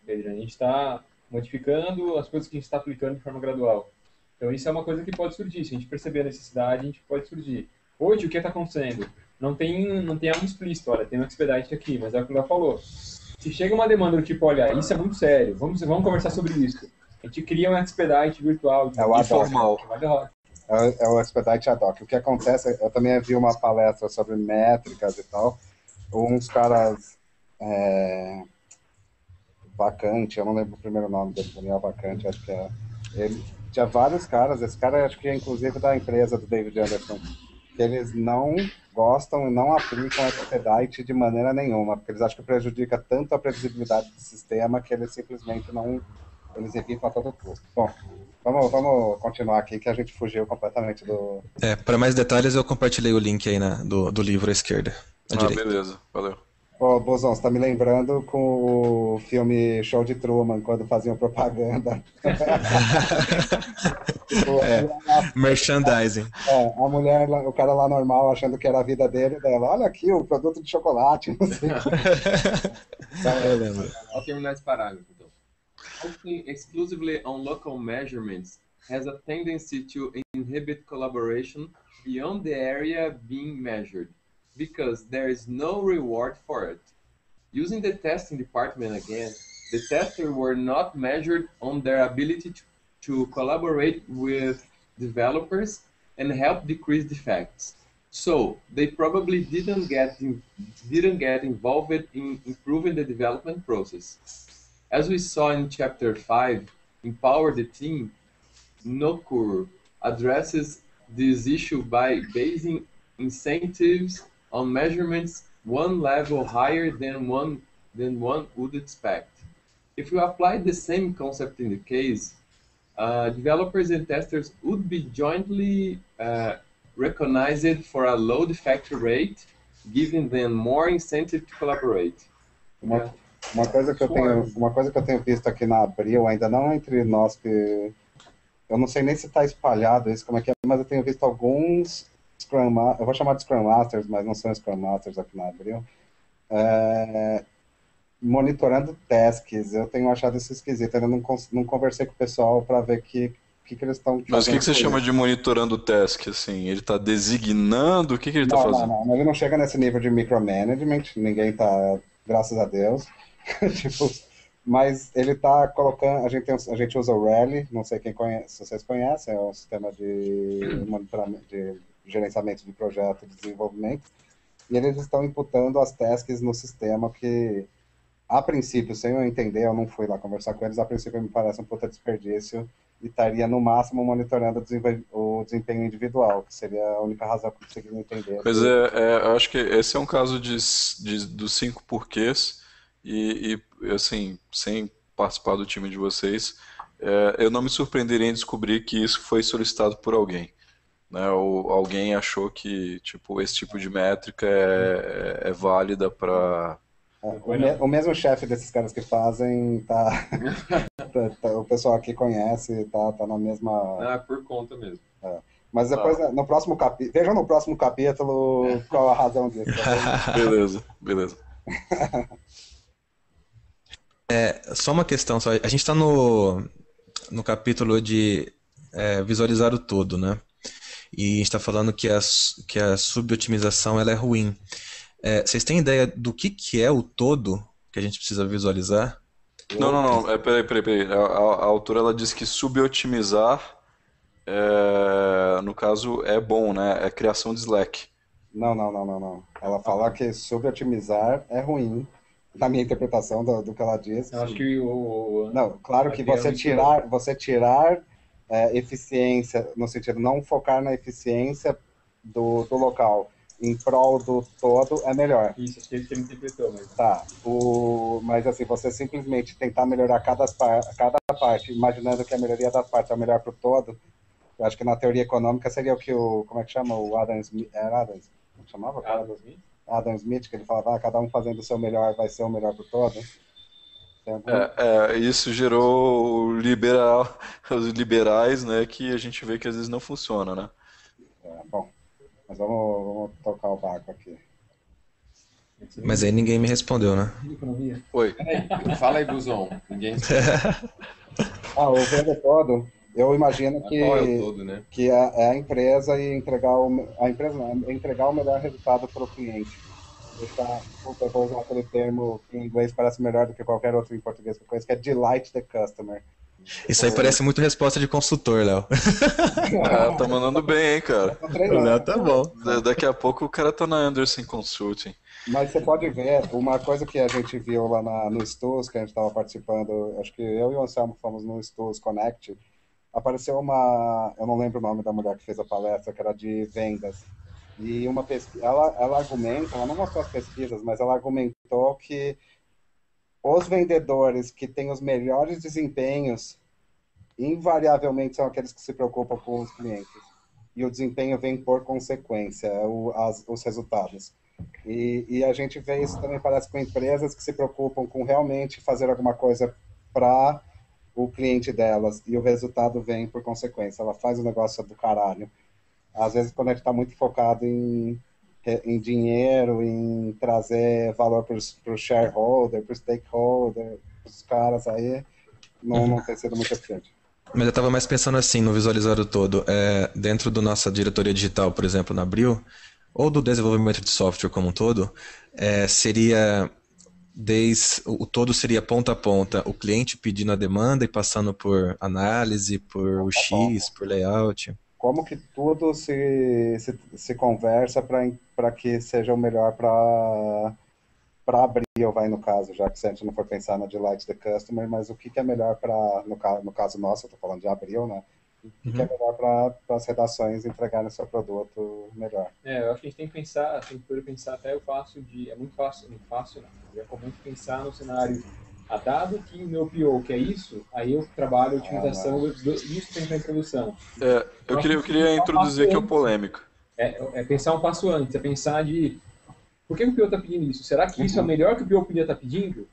Pedro. A gente está modificando as coisas que a gente está aplicando de forma gradual. Então isso é uma coisa que pode surgir. Se a gente perceber a necessidade, a gente pode surgir. Hoje, o que está acontecendo? Não tem algo explícito, olha, tem um expedite aqui, mas é o que o Léo falou. Se chega uma demanda do tipo, olha, isso é muito sério, vamos conversar sobre isso. A gente cria um expedite virtual. É o informal. É o expedite ad hoc. O que acontece, eu também vi uma palestra sobre métricas e tal, uns caras Vacante, eu não lembro o primeiro nome dele, Daniel Vacante, acho que é. Ele tinha vários caras, esse cara acho que é inclusive da empresa do David Anderson, que eles não gostam e não aplicam expedite de maneira nenhuma, porque eles acham que prejudica tanto a previsibilidade do sistema que eles simplesmente não, eles evitam a todo custo. Bom, vamos continuar aqui que a gente fugiu completamente do... Para mais detalhes eu compartilhei o link aí do livro à esquerda, à direita. Beleza, valeu. Ô, Bozão, você tá me lembrando com o filme Show de Truman, quando faziam propaganda. Merchandising. A mulher, o cara lá normal, achando que era a vida dele, dela, olha aqui o produto de chocolate, não sei. Eu lembro. Ao terminar esse parágrafo, então. Focusing exclusively on local measurements has a tendency to inhibit collaboration beyond the area being measured, because there is no reward for it. Using the testing department again, the testers were not measured on their ability to collaborate with developers and help decrease defects. So they probably didn't get involved in improving the development process. As we saw in Chapter 5, Empower the Team, Nokur addresses this issue by basing incentives on measurements one level higher than one would expect. If you apply the same concept in the case, developers and testers would be jointly recognized for a low defect rate, giving them more incentive to collaborate. Uma coisa que eu tenho visto aqui na Abril, ainda não entre nós, que eu não sei nem se está espalhado isso, como é que é, mas eu tenho visto alguns eu vou chamar de Scrum Masters, mas não são Scrum Masters aqui na Abril, monitorando tasks. Eu tenho achado isso esquisito, ainda não conversei com o pessoal para ver o que eles estão fazendo. Mas o que você chama de monitorando task, assim? Ele está designando? O que ele está fazendo? Não, ele não chega nesse nível de micromanagement, ninguém está, graças a Deus, tipo, mas ele está colocando, a gente usa o Rally, não sei quem conhece, se vocês conhecem, é um sistema de monitoramento, de gerenciamento de projeto de desenvolvimento, e eles estão imputando as tasks no sistema que, a princípio, sem eu entender, eu não fui lá conversar com eles, a princípio me parece um puta desperdício e estaria no máximo monitorando o desempenho individual, que seria a única razão que eu consegui entender. Mas eu acho que esse é um caso dos 5 porquês e assim, sem participar do time de vocês, eu não me surpreenderia em descobrir que isso foi solicitado por alguém. Né, ou alguém achou que esse tipo de métrica é válida para... O mesmo chefe desses caras que fazem, o pessoal aqui conhece, tá na mesma... por conta mesmo. Mas depois, no próximo capítulo, vejam no próximo capítulo qual a razão disso. Beleza. Só uma questão, a gente está no capítulo de visualizar o todo, né? E a gente está falando que a subotimização ela é ruim. Vocês têm ideia do que é o todo que a gente precisa visualizar? Não. Peraí. A autora ela diz que subotimizar, no caso, é bom, né? É criação de slack. Não. Ela fala que subotimizar é ruim, na minha interpretação do que ela diz. Eu acho que Não, claro que você tirar eficiência, no sentido não focar na eficiência do local em prol do todo é melhor. Isso, acho que ele interpretou. Mas... Tá, mas assim, você simplesmente tentar melhorar cada parte, imaginando que a melhoria das partes é melhor para o todo, eu acho que na teoria econômica seria o que como é que chama? O Adam Smith, como chamava? Adam Smith, que ele falava, cada um fazendo o seu melhor vai ser o melhor para o todo. Isso gerou os liberais, né, que a gente vê que às vezes não funciona, né? Bom, mas vamos tocar o barco aqui. Mas aí ninguém me respondeu, né? Oi. Fala aí, Buzon. Ninguém O vender todo, eu imagino qual é o todo, né? que é a empresa e entregar entregar o melhor resultado para o cliente. Eu vou usar aquele termo que em inglês parece melhor do que qualquer outro em português que eu conheço, que é delight the customer. Isso aí parece muito resposta de consultor, Léo. Tá mandando bem, hein, cara. O Léo tá bom. Daqui a pouco o cara tá na Anderson Consulting. Mas você pode ver, uma coisa que a gente viu lá no STUS, que a gente estava participando, acho que eu e o Anselmo fomos no STUS Connect, apareceu eu não lembro o nome da mulher que fez a palestra, que era de vendas. E uma pesquisa, ela argumenta, ela não mostrou as pesquisas, mas ela argumentou que os vendedores que têm os melhores desempenhos, invariavelmente são aqueles que se preocupam com os clientes. E o desempenho vem por consequência, os resultados. E a gente vê isso também, parece, com empresas que se preocupam com realmente fazer alguma coisa para o cliente delas, e o resultado vem por consequência. Ela faz o negócio do caralho. Às vezes, quando a gente está muito focado em dinheiro, em trazer valor para o shareholder, para o stakeholder, para os caras aí, não tem sido muito eficiente. Mas eu estava mais pensando assim, no visualizador todo. Dentro da nossa diretoria digital, por exemplo, na Abril, ou do desenvolvimento de software como um todo, seria o todo seria ponta a ponta, o cliente pedindo a demanda e passando por análise, por UX, por layout. Como que tudo se conversa para que seja o melhor para Abril, vai, no caso, já que se a gente não for pensar na Delight the Customer, mas o que é melhor para, no caso nosso, eu estou falando de Abril, né? O que é melhor para as redações entregarem seu produto melhor. Eu acho que a gente tem que pensar, até é muito fácil, não. É comum pensar no cenário, dado que o meu PO quer isso, aí eu trabalho a otimização disso para entrar em produção. Eu queria introduzir aqui uma polêmica. É pensar um passo antes, é pensar por que o PO está pedindo isso? Será que isso é melhor que o PO podia estar pedindo?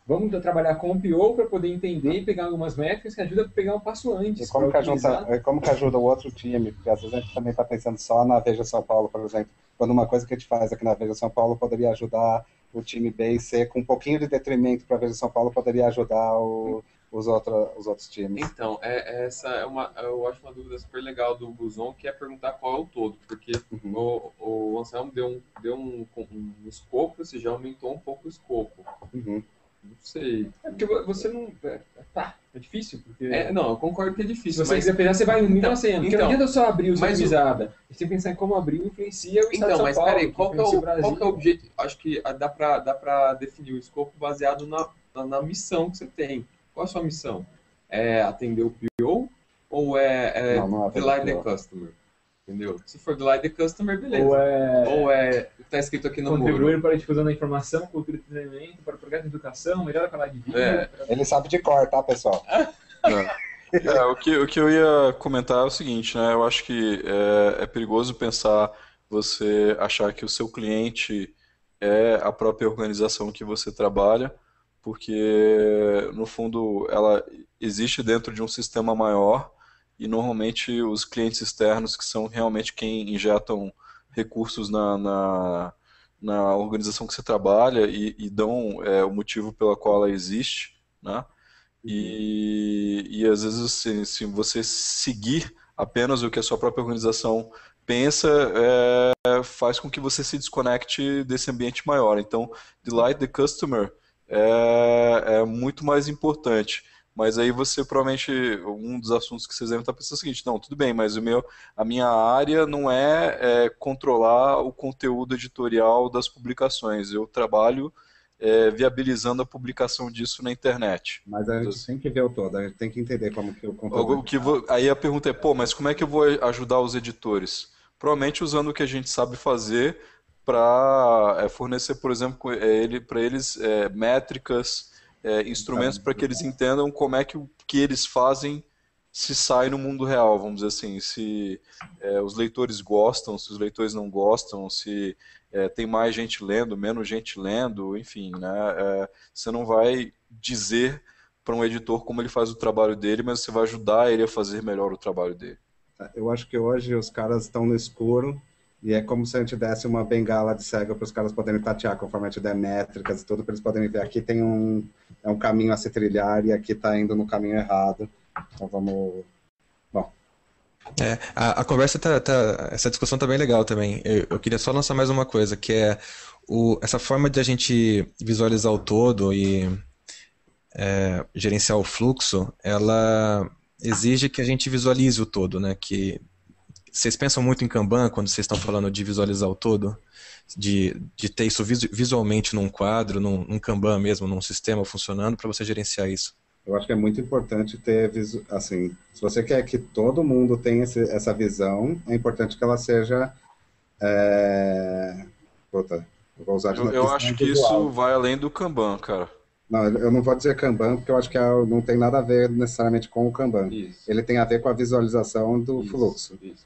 Vamos trabalhar com o PO para poder entender e pegar algumas métricas que ajudam a pegar um passo antes. E como que ajuda o outro time? Porque às vezes a gente também está pensando só na Veja São Paulo, por exemplo. Quando uma coisa que a gente faz aqui na Veja São Paulo poderia ajudar o time B e C, com um pouquinho de detrimento para a Veja São Paulo, poderia ajudar os outros times. Então, eu acho uma dúvida super legal do Buzon, que é perguntar qual é o todo, porque o Anselmo deu um escopo, você já aumentou um pouco o escopo. Não sei. Porque você não... é difícil. Porque... não, eu concordo que é difícil. Se você quiser pensar, você vai no aceno. Porque não adianta só abrir otimizada. Você tem que pensar em como abrir influencia o estado de São Paulo. Peraí, qual que é o objetivo? Acho que dá pra definir o escopo baseado na missão que você tem. Qual é a sua missão? É atender o PO ou não delight the customer? Entendeu? Se for delight the customer, beleza. Ou tá escrito aqui no muro. Contribuir para a difusão da informação, cultura e treinamento, para o projeto de educação, melhor a qualidade de vida. Ele sabe de cor, tá, pessoal? O que eu ia comentar é o seguinte, né? Eu acho que é perigoso pensar, você achar que o seu cliente é a própria organização que você trabalha, porque, no fundo, ela existe dentro de um sistema maior, e normalmente os clientes externos que são realmente quem injetam recursos na organização que você trabalha e dão o motivo pelo qual ela existe, né? E às vezes, assim, se você seguir apenas o que a sua própria organização pensa, faz com que você se desconecte desse ambiente maior. Então, delight the customer é muito mais importante. Mas aí você provavelmente, um dos assuntos que vocês devem estar pensando é o seguinte: não, tudo bem, mas a minha área não é controlar o conteúdo editorial das publicações. Eu trabalho viabilizando a publicação disso na internet. Mas a gente tem que ver o todo, a gente tem que entender como que o conteúdo... Aí a pergunta é, mas como é que eu vou ajudar os editores? Provavelmente usando o que a gente sabe fazer para fornecer, por exemplo, para eles métricas, instrumentos para que eles entendam como é que o que eles fazem se sai no mundo real, vamos dizer assim, se os leitores gostam, se os leitores não gostam, se tem mais gente lendo, menos gente lendo, enfim, né? Você não vai dizer para um editor como ele faz o trabalho dele, mas você vai ajudar ele a fazer melhor o trabalho dele. Eu acho que hoje os caras estão no escuro E é como se a gente desse uma bengala de cego para os caras poderem tatear conforme a gente der métricas e tudo, para eles poderem ver aqui tem um caminho a se trilhar e aqui está indo no caminho errado. Então vamos... Bom. A conversa essa discussão tá bem legal também. Eu queria só lançar mais uma coisa, que é essa forma de a gente visualizar o todo e gerenciar o fluxo, ela exige que a gente visualize o todo, né? Que vocês pensam muito em Kanban quando vocês estão falando de visualizar o todo, de ter isso visualmente num quadro, num Kanban mesmo, num sistema funcionando para você gerenciar isso. Eu acho que é muito importante ter, assim, se você quer que todo mundo tenha essa visão, é importante que ela seja, puta, eu vou usar eu acho que isso vai além do Kanban, cara. Não, eu não vou dizer Kanban, porque eu acho que não tem nada a ver necessariamente com o Kanban. Isso. Ele tem a ver com a visualização do fluxo. Isso.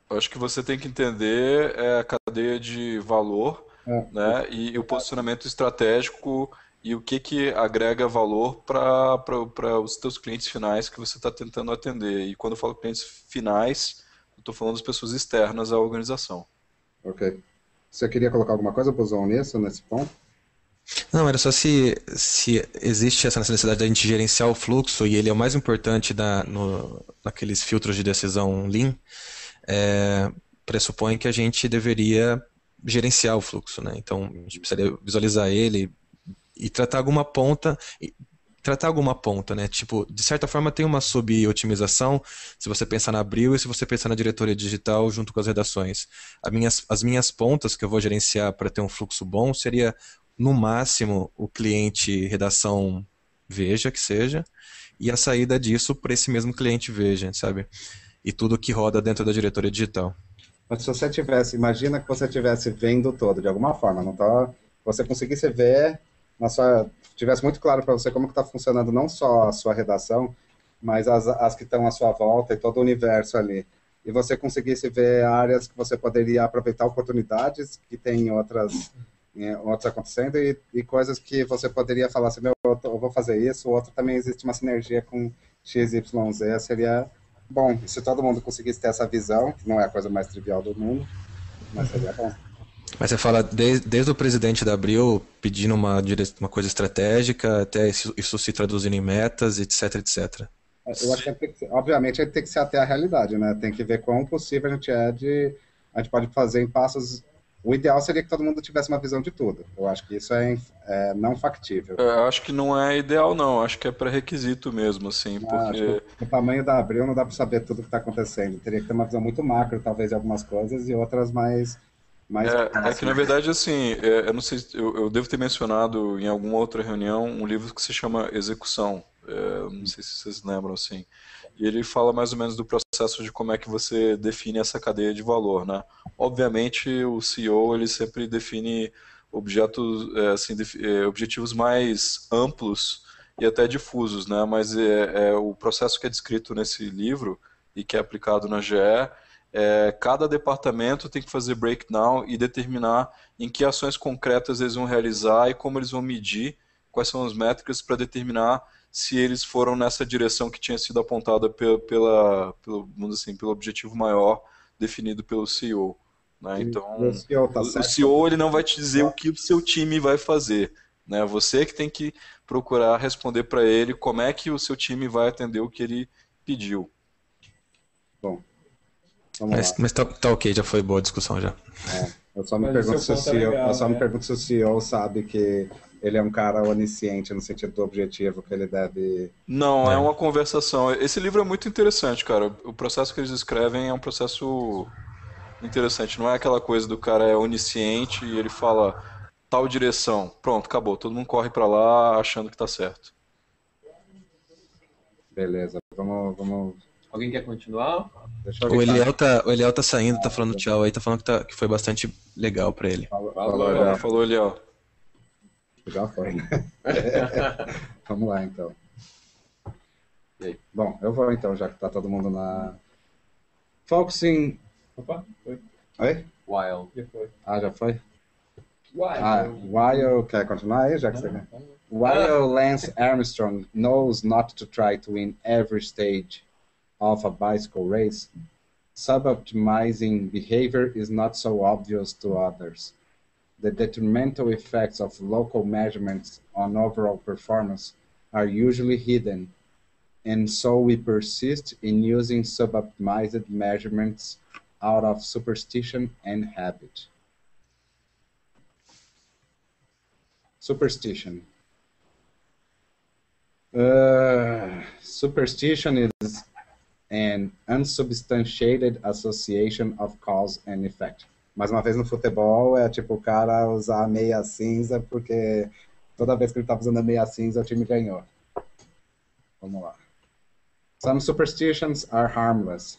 Eu acho que você tem que entender a cadeia de valor, né, e o posicionamento estratégico e o que agrega valor para os teus clientes finais que você está tentando atender. E quando eu falo clientes finais, eu estou falando das pessoas externas à organização. Ok. Você queria colocar alguma coisa, Buzon, nesse ponto? Não, era só se existe essa necessidade da gente gerenciar o fluxo, e ele é o mais importante naqueles filtros de decisão Lean, pressupõe que a gente deveria gerenciar o fluxo, né? Então, a gente precisaria visualizar ele e tratar alguma ponta, né? Tipo, de certa forma tem uma sub-otimização se você pensar na Abril e se você pensar na diretoria digital junto com as redações. As minhas pontas que eu vou gerenciar para ter um fluxo bom seria, no máximo, o cliente redação Veja, que seja, e a saída disso para esse mesmo cliente Veja, sabe? E tudo que roda dentro da diretoria digital. Mas se você imagina que você estivesse vendo todo, de alguma forma, você conseguisse ver, tivesse muito claro para você como que está funcionando não só a sua redação, mas as que estão à sua volta e todo o universo ali. E você conseguisse ver áreas que você poderia aproveitar oportunidades que tem outras acontecendo e coisas que você poderia falar assim, eu vou fazer isso, o outro também existe uma sinergia com XYZ, seria bom. E se todo mundo conseguisse ter essa visão, que não é a coisa mais trivial do mundo, mas seria bom. Mas você fala desde o presidente da Abril pedindo uma coisa estratégica, até isso se traduzindo em metas, etc, etc. Eu acho que, obviamente, a gente tem que se ater à realidade, né? Tem que ver quão possível a gente pode fazer em passos. O ideal seria que todo mundo tivesse uma visão de tudo. Eu acho que isso é não factível. Eu acho que não é ideal, não. Acho que é pré-requisito mesmo, assim, porque... O tamanho da Abril não dá para saber tudo o que está acontecendo. Teria que ter uma visão muito macro, talvez, de algumas coisas, e outras mais que, na verdade, assim, eu não sei, eu devo ter mencionado em alguma outra reunião um livro que se chama Execução. Não sei se vocês lembram, assim. E ele fala mais ou menos do processo de como é que você define essa cadeia de valor, né? Obviamente, o CEO, ele sempre define objetivos mais amplos e até difusos, né? Mas o processo que é descrito nesse livro e que é aplicado na GE, cada departamento tem que fazer breakdown e determinar em que ações concretas eles vão realizar e como eles vão medir, quais são as métricas para determinar se eles foram nessa direção que tinha sido apontada pelo objetivo maior definido pelo CEO. Né? Então, o CEO ele não vai te dizer o que o seu time vai fazer. Né? Você que tem que procurar responder para ele como é que o seu time vai atender o que ele pediu. Bom, mas tá ok, já foi boa a discussão já. Eu só me pergunto se o CEO sabe que ele é um cara onisciente no sentido do objetivo que ele deve... Não, é uma conversação. Esse livro é muito interessante, cara. O processo que eles escrevem é um processo interessante. Não é aquela coisa do cara é onisciente e ele fala tal direção. Pronto, acabou. Todo mundo corre pra lá achando que tá certo. Beleza, vamos... Alguém quer continuar? O Eliel tá saindo, tá falando tchau aí, tá falando que foi bastante legal pra ele. Falou, Eliel. Já foi, né? Vamos lá, então. E aí? Bom, eu vou então, já que tá todo mundo na... Focusing... Opa, foi. Oi? While. Já foi. Já foi? While. Quer continuar aí, já que você quer? While Lance Armstrong knows not to try to win every stage of a bicycle race, suboptimizing behavior is not so obvious to others. The detrimental effects of local measurements on overall performance are usually hidden, and so we persist in using suboptimized measurements out of superstition and habit. Superstition. Superstition is an unsubstantiated association of cause and effect. Mais uma vez no futebol é tipo o cara usar a meia cinza porque toda vez que ele estava usando a meia cinza o time ganhou. Vamos lá. Some superstitions are harmless.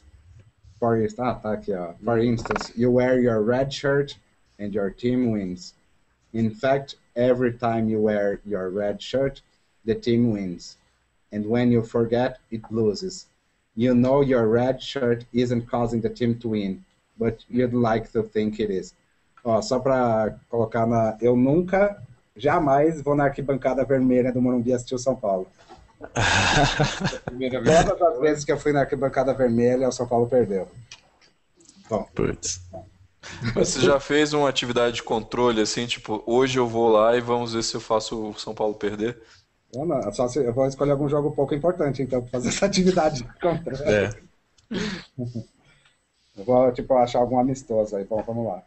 For instance, you wear your red shirt and your team wins. In fact, every time you wear your red shirt, the team wins. And when you forget, it loses. You know your red shirt isn't causing the team to win, but you'd like to think it is. Ó, só para colocar na... Eu nunca, jamais vou na arquibancada vermelha do Morumbi assistir o São Paulo. Todas as vezes que eu fui na arquibancada vermelha, o São Paulo perdeu. Bom. Puts. Mas você já fez uma atividade de controle, assim, tipo, hoje eu vou lá e vamos ver se eu faço o São Paulo perder? Não, só se eu vou escolher algum jogo pouco importante, então, para fazer essa atividade de controle. É. Eu vou, tipo, achar algum amistoso aí. Bom, vamos lá.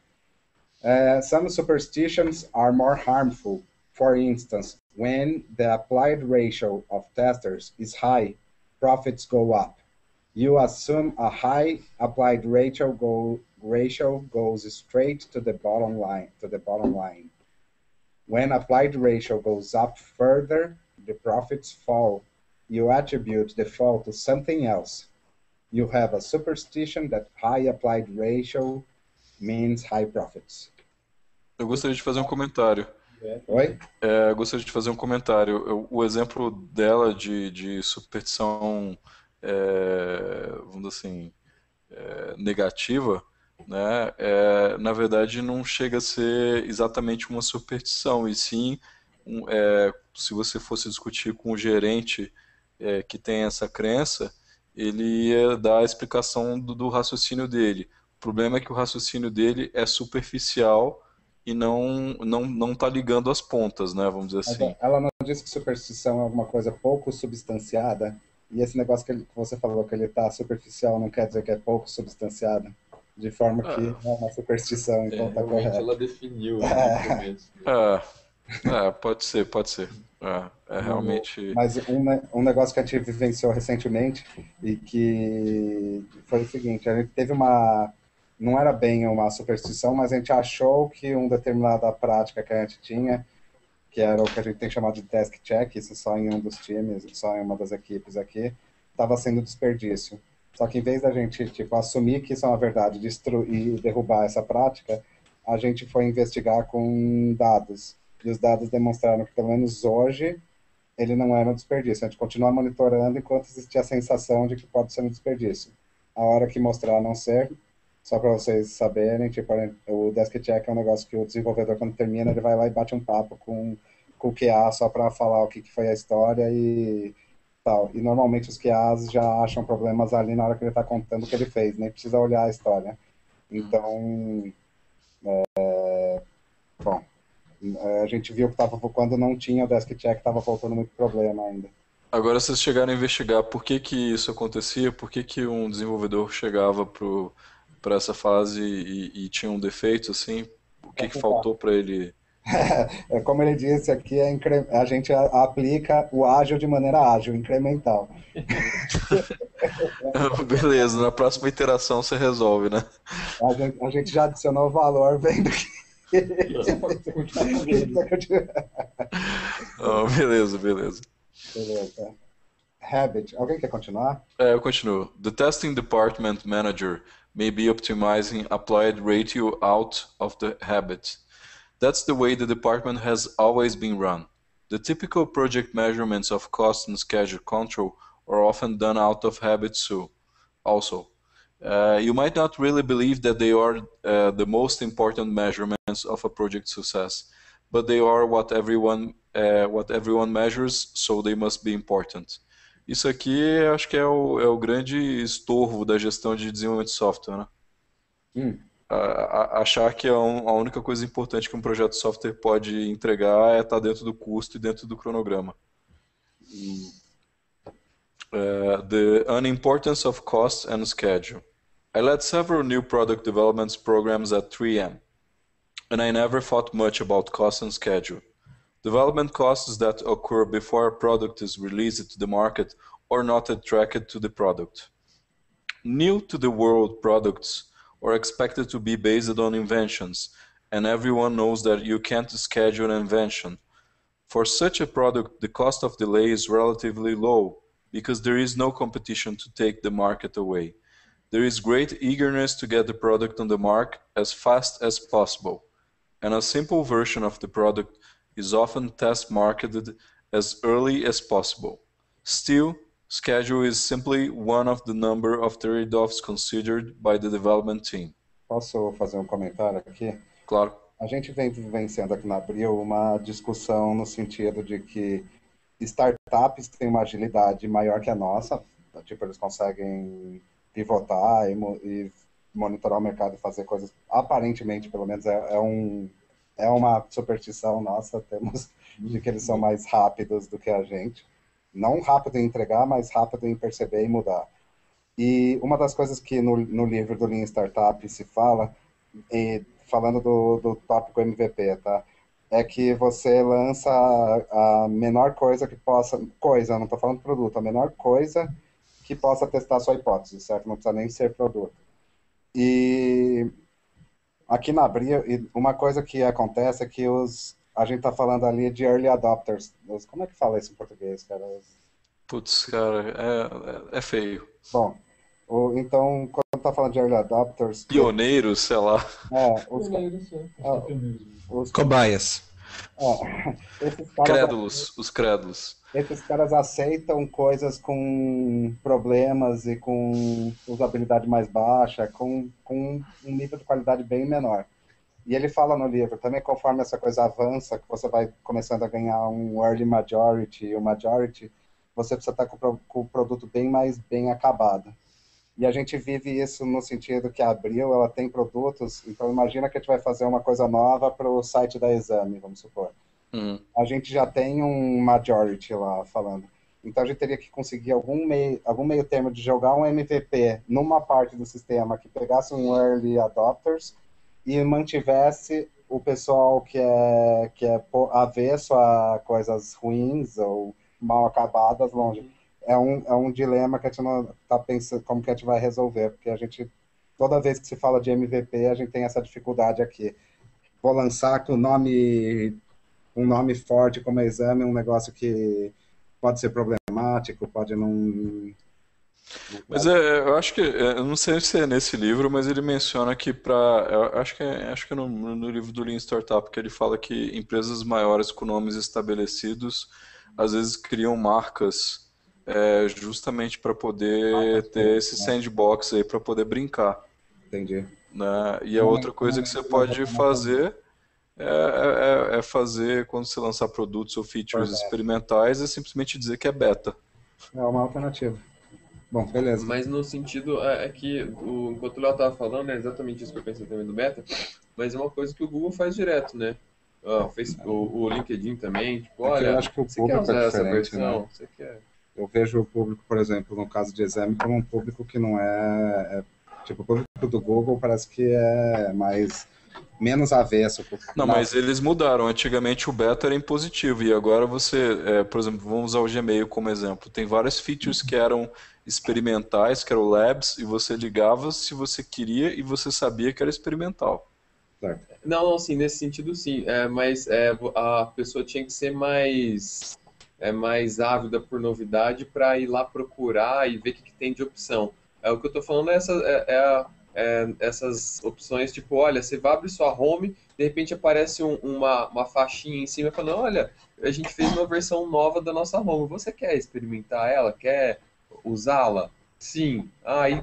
Some superstitions are more harmful. For instance, when the applied ratio of testers is high, profits go up. You assume a high applied ratio goes straight to the bottom line. When applied ratio goes up further, the profits fall. You attribute the fall to something else. You have a superstition that high applied ratio means high profits. Eu gostaria de fazer um comentário. Oi? Eu gostaria de fazer um comentário. O exemplo dela de superstição, vamos dizer assim, negativa, né, na verdade não chega a ser exatamente uma superstição, e sim, se você fosse discutir com o gerente que tem essa crença, ele ia dar a explicação do raciocínio dele. O problema é que o raciocínio dele é superficial e não está ligando as pontas, né, vamos dizer assim. Ela não disse que superstição é alguma coisa pouco substanciada, e esse negócio que você falou que ele está superficial não quer dizer que é pouco substanciado, de forma que é uma superstição, então está correto. Ela definiu no começo. Pode ser. Realmente... Mas um negócio que a gente vivenciou recentemente e que foi o seguinte, a gente teve não era bem uma superstição, mas a gente achou que uma determinada prática que a gente tinha, que era o que a gente tem chamado de task check, isso só em um dos times, só em uma das equipes aqui, estava sendo desperdício. Só que em vez da gente assumir que isso é uma verdade, destruir e derrubar essa prática, a gente foi investigar com dados. E os dados demonstraram que, pelo menos hoje, ele não era um desperdício. A gente continua monitorando enquanto existia a sensação de que pode ser um desperdício. A hora que mostrar não ser, só para vocês saberem, o Desk Check é um negócio que o desenvolvedor, quando termina, ele vai lá e bate um papo com o QA só para falar o que foi a história e tal. E normalmente os QAs já acham problemas ali na hora que ele está contando o que ele fez, nem precisa olhar a história. Então, bom, a gente viu que quando não tinha o Desk Check, estava faltando muito problema ainda. Agora, vocês chegaram a investigar por que isso acontecia, por que um desenvolvedor chegava para essa fase e tinha um defeito, assim, o que faltou para ele? Como ele disse aqui, a gente aplica o ágil de maneira ágil, incremental. Beleza, na próxima iteração você resolve, né? A gente já adicionou valor vendo que... Beleza. Habit. Alguém quer continuar? Eu continuo. The testing department manager may be optimizing applied ratio out of the habit. That's the way the department has always been run. The typical project measurements of cost and schedule control are often done out of habit also. You might not really believe that they are the most important measurements of a project success, but they are what everyone measures, so they must be important. Isso aqui acho que é o grande estorvo da gestão de desenvolvimento de software, né? Achar que a única coisa importante que um projeto de software pode entregar é estar dentro do custo e dentro do cronograma. The unimportance of cost and schedule. I led several new product development programs at 3M, and I never thought much about cost and schedule. Development costs that occur before a product is released to the market or not tracked to the product. New to the world products are expected to be based on inventions, and everyone knows that you can't schedule an invention. For such a product, the cost of delay is relatively low because there is no competition to take the market away. There is great eagerness to get the product on the market as fast as possible, and a simple version of the product is often test marketed as early as possible. Still, schedule is simply one of the number of trade-offs considered by the development team. Posso fazer um comentário aqui? Claro. A gente vem vivenciando aqui na Abril uma discussão no sentido de que startups têm uma agilidade maior que a nossa, tipo, eles conseguem pivotar e monitorar o mercado e fazer coisas, aparentemente, pelo menos, é uma superstição nossa, temos, de que eles são mais rápidos do que a gente. Não rápido em entregar, mas rápido em perceber e mudar. E uma das coisas que no livro do Lean Startup se fala, falando do tópico MVP, tá? É que você lança a menor coisa que possa... não estou falando produto, a menor coisa que possa testar a sua hipótese, certo? Não precisa nem ser produto. E aqui na Abril, uma coisa que acontece é que a gente está falando ali de early adopters. Como é que fala isso em português, cara? Putz, cara, é feio. Bom, então, quando está falando de early adopters... Pioneiros, sei lá. Os cobaias. Esses caras, crédulos, os crédulos. Esses caras aceitam coisas com problemas e com usabilidade mais baixa, com um nível de qualidade bem menor. E ele fala no livro, também conforme essa coisa avança, que você vai começando a ganhar um early majority, e o majority, você precisa estar com o produto bem acabado. E a gente vive isso no sentido que a Abril, ela tem produtos, então imagina que a gente vai fazer uma coisa nova para o site da Exame, vamos supor. A gente já tem um majority lá falando. Então a gente teria que conseguir algum meio termo de jogar um MVP numa parte do sistema que pegasse um early adopters e mantivesse o pessoal que é avesso a coisas ruins ou mal acabadas longe. É um dilema que a gente não está pensando como que a gente vai resolver, porque a gente, toda vez que se fala de MVP, a gente tem essa dificuldade aqui. Vou lançar com um nome forte como Exame, um negócio que pode ser problemático, pode não... Mas eu acho que, eu não sei se é nesse livro, mas ele menciona que acho que é no livro do Lean Startup, que ele fala que empresas maiores com nomes estabelecidos, às vezes criam marcas justamente para poder ter esse sandbox aí, para poder brincar. Entendi. Né? E a outra coisa que você pode fazer é fazer, quando você lançar produtos ou features experimentais, é simplesmente dizer que é beta. É uma alternativa. Bom, beleza. Mas no sentido, que enquanto o Léo estava falando, é exatamente isso que eu pensei também do beta, mas é uma coisa que o Google faz direto, né? O LinkedIn também, tipo, olha, eu acho que o você quer público usar é essa diferente, versão? né? Você quer... Eu vejo o público, por exemplo, no caso de Exame, como um público que não tipo, o público do Google parece que é menos avesso. Não, mas eles mudaram. Antigamente o beta era impositivo e agora você, por exemplo, vamos usar o Gmail como exemplo. Tem várias features que eram experimentais, que eram labs, e você ligava se você queria e você sabia que era experimental. Certo. Não, sim, nesse sentido sim, mas a pessoa tinha que ser mais ávida por novidade para ir lá procurar e ver o que tem de opção. O que eu estou falando essas opções, tipo, olha, você vai abrir sua home, de repente aparece uma faixinha em cima falando, olha, a gente fez uma versão nova da nossa home, você quer experimentar ela? Quer usá-la? Sim. Aí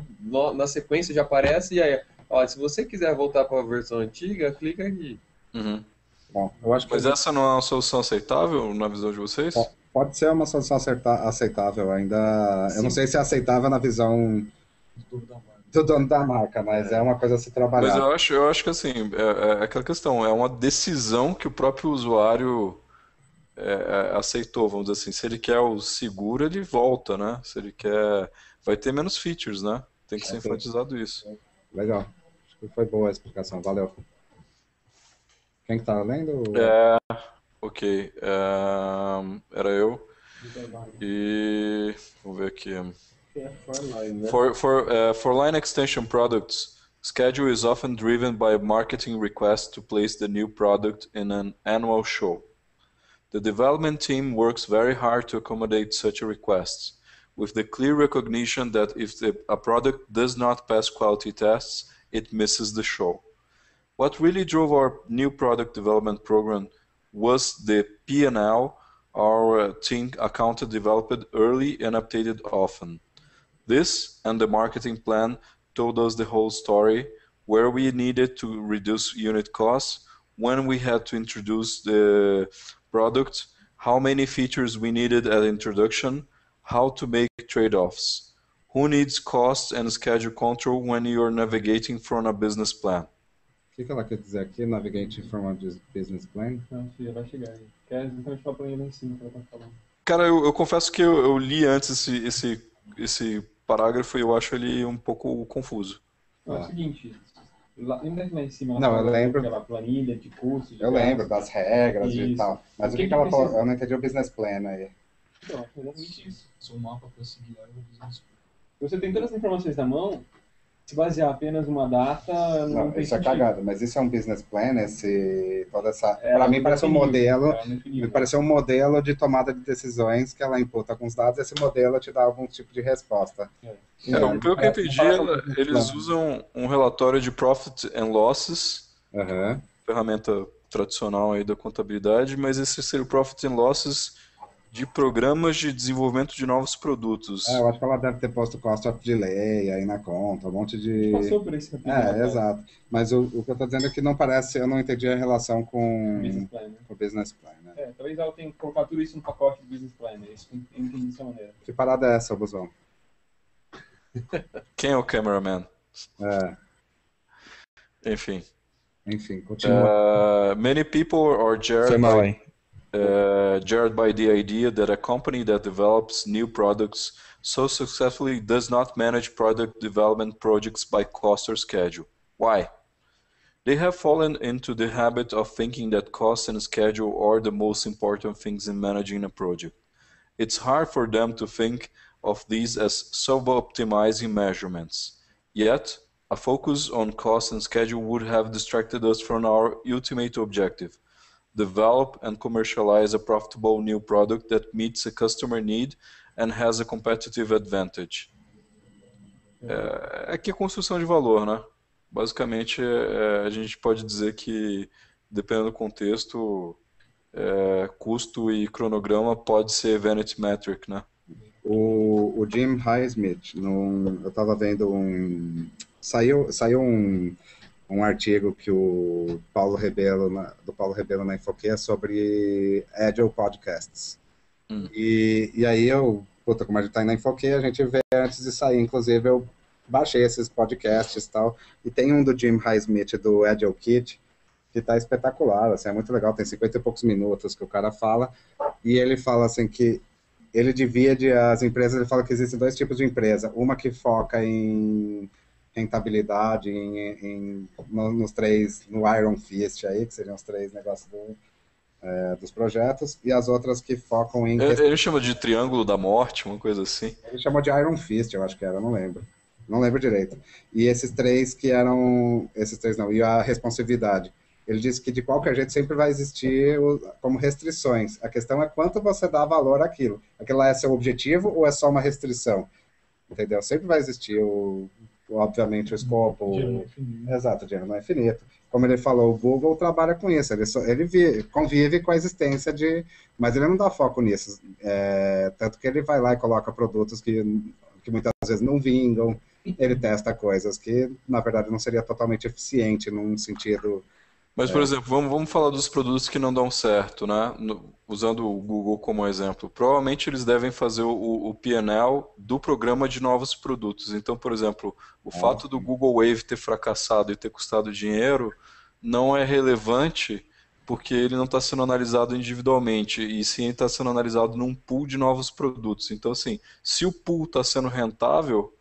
na sequência já aparece, e aí, olha, se você quiser voltar para a versão antiga, clica aqui. Uhum. Bom, eu acho que mas essa não é uma solução aceitável na visão de vocês? Pode ser uma solução aceitável ainda. Sim. Eu não sei se é aceitável na visão do dono da marca, mas é uma coisa a se trabalhar. Mas eu acho que assim, é aquela questão, é uma decisão que o próprio usuário aceitou, vamos dizer assim. Se ele quer o seguro, ele volta, né? Se ele quer... Vai ter menos features, né? Tem que ser enfatizado isso. Legal. Acho que foi boa a explicação. Valeu. Quem que tá lendo? Ok. Era eu. E... Vamos ver aqui. For line extension products, schedule is often driven by marketing requests to place the new product in an annual show. The development team works very hard to accommodate such requests, with the clear recognition that if a product does not pass quality tests, it misses the show. What really drove our new product development program was the P&L our team accounted developed early and updated often. This and the marketing plan told us the whole story, where we needed to reduce unit costs, when we had to introduce the product, how many features we needed at introduction, how to make trade-offs, who needs cost and schedule control when you're navigating from a business plan. O que ela quer dizer aqui? Navigating from a business plan? Não, filha, vai chegar aí. Quer exatamente falar pra ele lá em cima que ela tá falando. Cara, eu confesso que eu li antes esse parágrafo e eu acho ele um pouco confuso. Não, é o seguinte, lembra que lá em cima ela falou lembro. Aquela planilha de custos? Eu lembro das regras e tal. Mas o que ela falou? Eu não entendi o business plan aí. Não, é exatamente isso. Sou um mapa para seguir lá no business plan. Você tem todas as informações na mão, se basear apenas numa data, não tem isso sentido. É cagado, mas isso é um business plan, toda essa... Para mim parece um modelo, me pareceu um modelo de decisões que ela imputa alguns dados, e esse modelo te dá algum tipo de resposta. Pelo que eu entendi, eles usam um relatório de Profit and Losses, ferramenta tradicional aí da contabilidade, mas esse seria o Profit and Losses de programas de desenvolvimento de novos produtos. Eu acho que ela deve ter posto cost of delay aí na conta, um monte de... Passou por esse capítulo. Exato. Mas o que eu estou dizendo é que não parece, eu não entendi a relação com o business plan, né? Talvez ela tenha que colocar tudo isso no pacote do business plan, né? Isso eu entendi dessa maneira. Que parada é essa, Busão? Quem é o cameraman? Enfim, continua. Many people are jarred by the idea that a company that develops new products so successfully does not manage product development projects by cost or schedule. Why? They have fallen into the habit of thinking that cost and schedule are the most important things in managing a project. It's hard for them to think of these as sub-optimizing measurements. Yet, a focus on cost and schedule would have distracted us from our ultimate objective: develop and commercialize a profitable new product that meets a customer need and has a competitive advantage. Aqui é construção de valor, né? Basicamente, a gente pode dizer que, dependendo do contexto, custo e cronograma pode ser vanity metric, né? O Jim Highsmith, eu estava vendo saiu um artigo que o Paulo Rebelo na Infoquê sobre Agile Podcasts. E aí como a gente tá aí na Infoquê, a gente vê antes de sair, inclusive eu baixei esses podcasts e tal, e tem um do Jim Highsmith, do Agile Kit, que tá espetacular, assim, é muito legal, tem 50 e poucos minutos que o cara fala, e ele fala assim que ele divide as empresas, ele fala que existem dois tipos de empresa, uma que foca em rentabilidade, nos três, no Iron Fist aí, que seriam os três negócios dos projetos, e as outras que focam em... Ele chama de Triângulo da Morte, uma coisa assim. Ele chamou de Iron Fist, eu acho que era, não lembro direito. E esses três não, e a responsividade. Ele disse que de qualquer jeito sempre vai existir como restrições. A questão é quanto você dá valor àquilo. Aquilo é seu objetivo ou é só uma restrição? Entendeu? Sempre vai existir obviamente o escopo. Exato, o dinheiro não é infinito. Como ele falou, o Google trabalha com isso, ele convive com a existência mas ele não dá foco nisso. Tanto que ele vai lá e coloca produtos que muitas vezes não vingam, ele testa coisas que, na verdade, não seria totalmente eficiente num sentido Mas, por exemplo, vamos falar dos produtos que não dão certo, né? Usando o Google como exemplo. Provavelmente eles devem fazer o P&L do programa de novos produtos. Então, por exemplo, o fato do Google Wave ter fracassado e ter custado dinheiro não é relevante porque ele não está sendo analisado individualmente, e sim está sendo analisado num pool de novos produtos. Então, assim, se o pool está sendo rentável,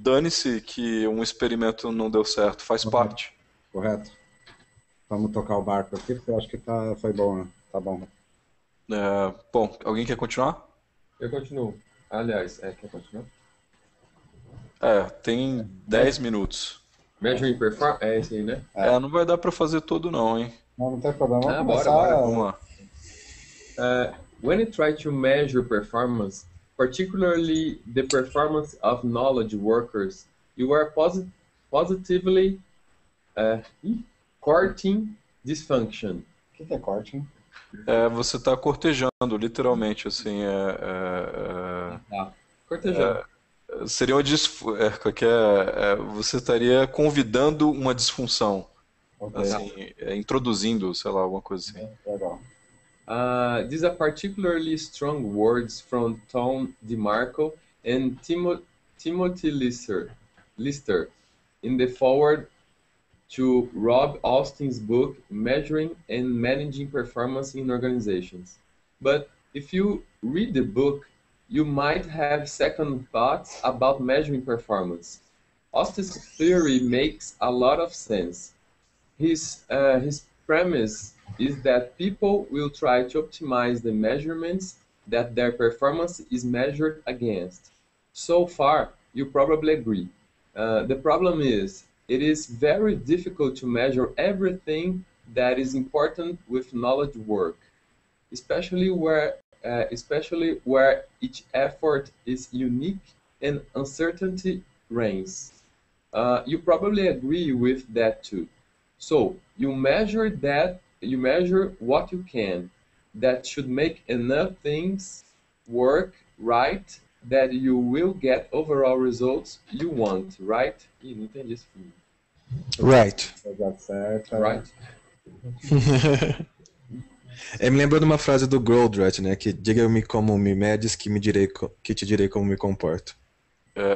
dane-se que um experimento não deu certo, faz parte. Correto. Vamos tocar o barco aqui, porque eu acho que foi bom, né? Tá bom. Bom, alguém quer continuar? Eu continuo. Aliás, quer continuar? Tem 10 minutos. Measuring performance? É esse aí, né? Não vai dar para fazer todo não, hein? Não tem problema. Bora. Vamos lá. When you try to measure performance, particularly the performance of knowledge workers, you are positively courting dysfunction. O que é courting? Você está cortejando, literalmente, assim. Cortejando. Seria uma você estaria convidando uma disfunção. Assim, introduzindo, sei lá, alguma coisa assim. Legal. These are particularly strong words from Tom DeMarco and Timothy Lister in the foreword to Rob Austin's book, Measuring and Managing Performance in Organizations. But if you read the book, you might have second thoughts about measuring performance. Austin's theory makes a lot of sense. His premise is that people will try to optimize the measurements that their performance is measured against. So far, you probably agree. The problem is, it is very difficult to measure everything that is important with knowledge work, especially where each effort is unique and uncertainty reigns. You probably agree with that too. So you measure what you can. That should make enough things work right that you will get overall results you want, right? Ih, não entendi esse filme. Right. Right. Me lembrou de uma frase do Goldratt, né? Que diga-me como me medes, que te direi como me comporto.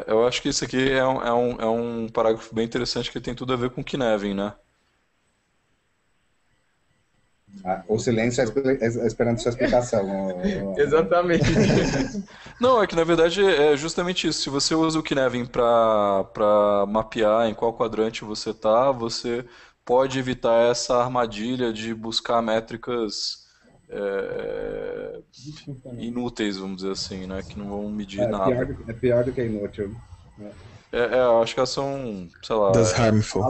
Eu acho que isso aqui é um parágrafo bem interessante que tem tudo a ver com Cynefin, né? O silêncio é esperando sua explicação. Exatamente. Não, é que na verdade é justamente isso. Se você usa o Cynefin para mapear em qual quadrante você está, você pode evitar essa armadilha de buscar métricas inúteis, vamos dizer assim, né? Que não vão medir nada. É pior do que inútil. Acho que elas são, sei lá... Das harmful.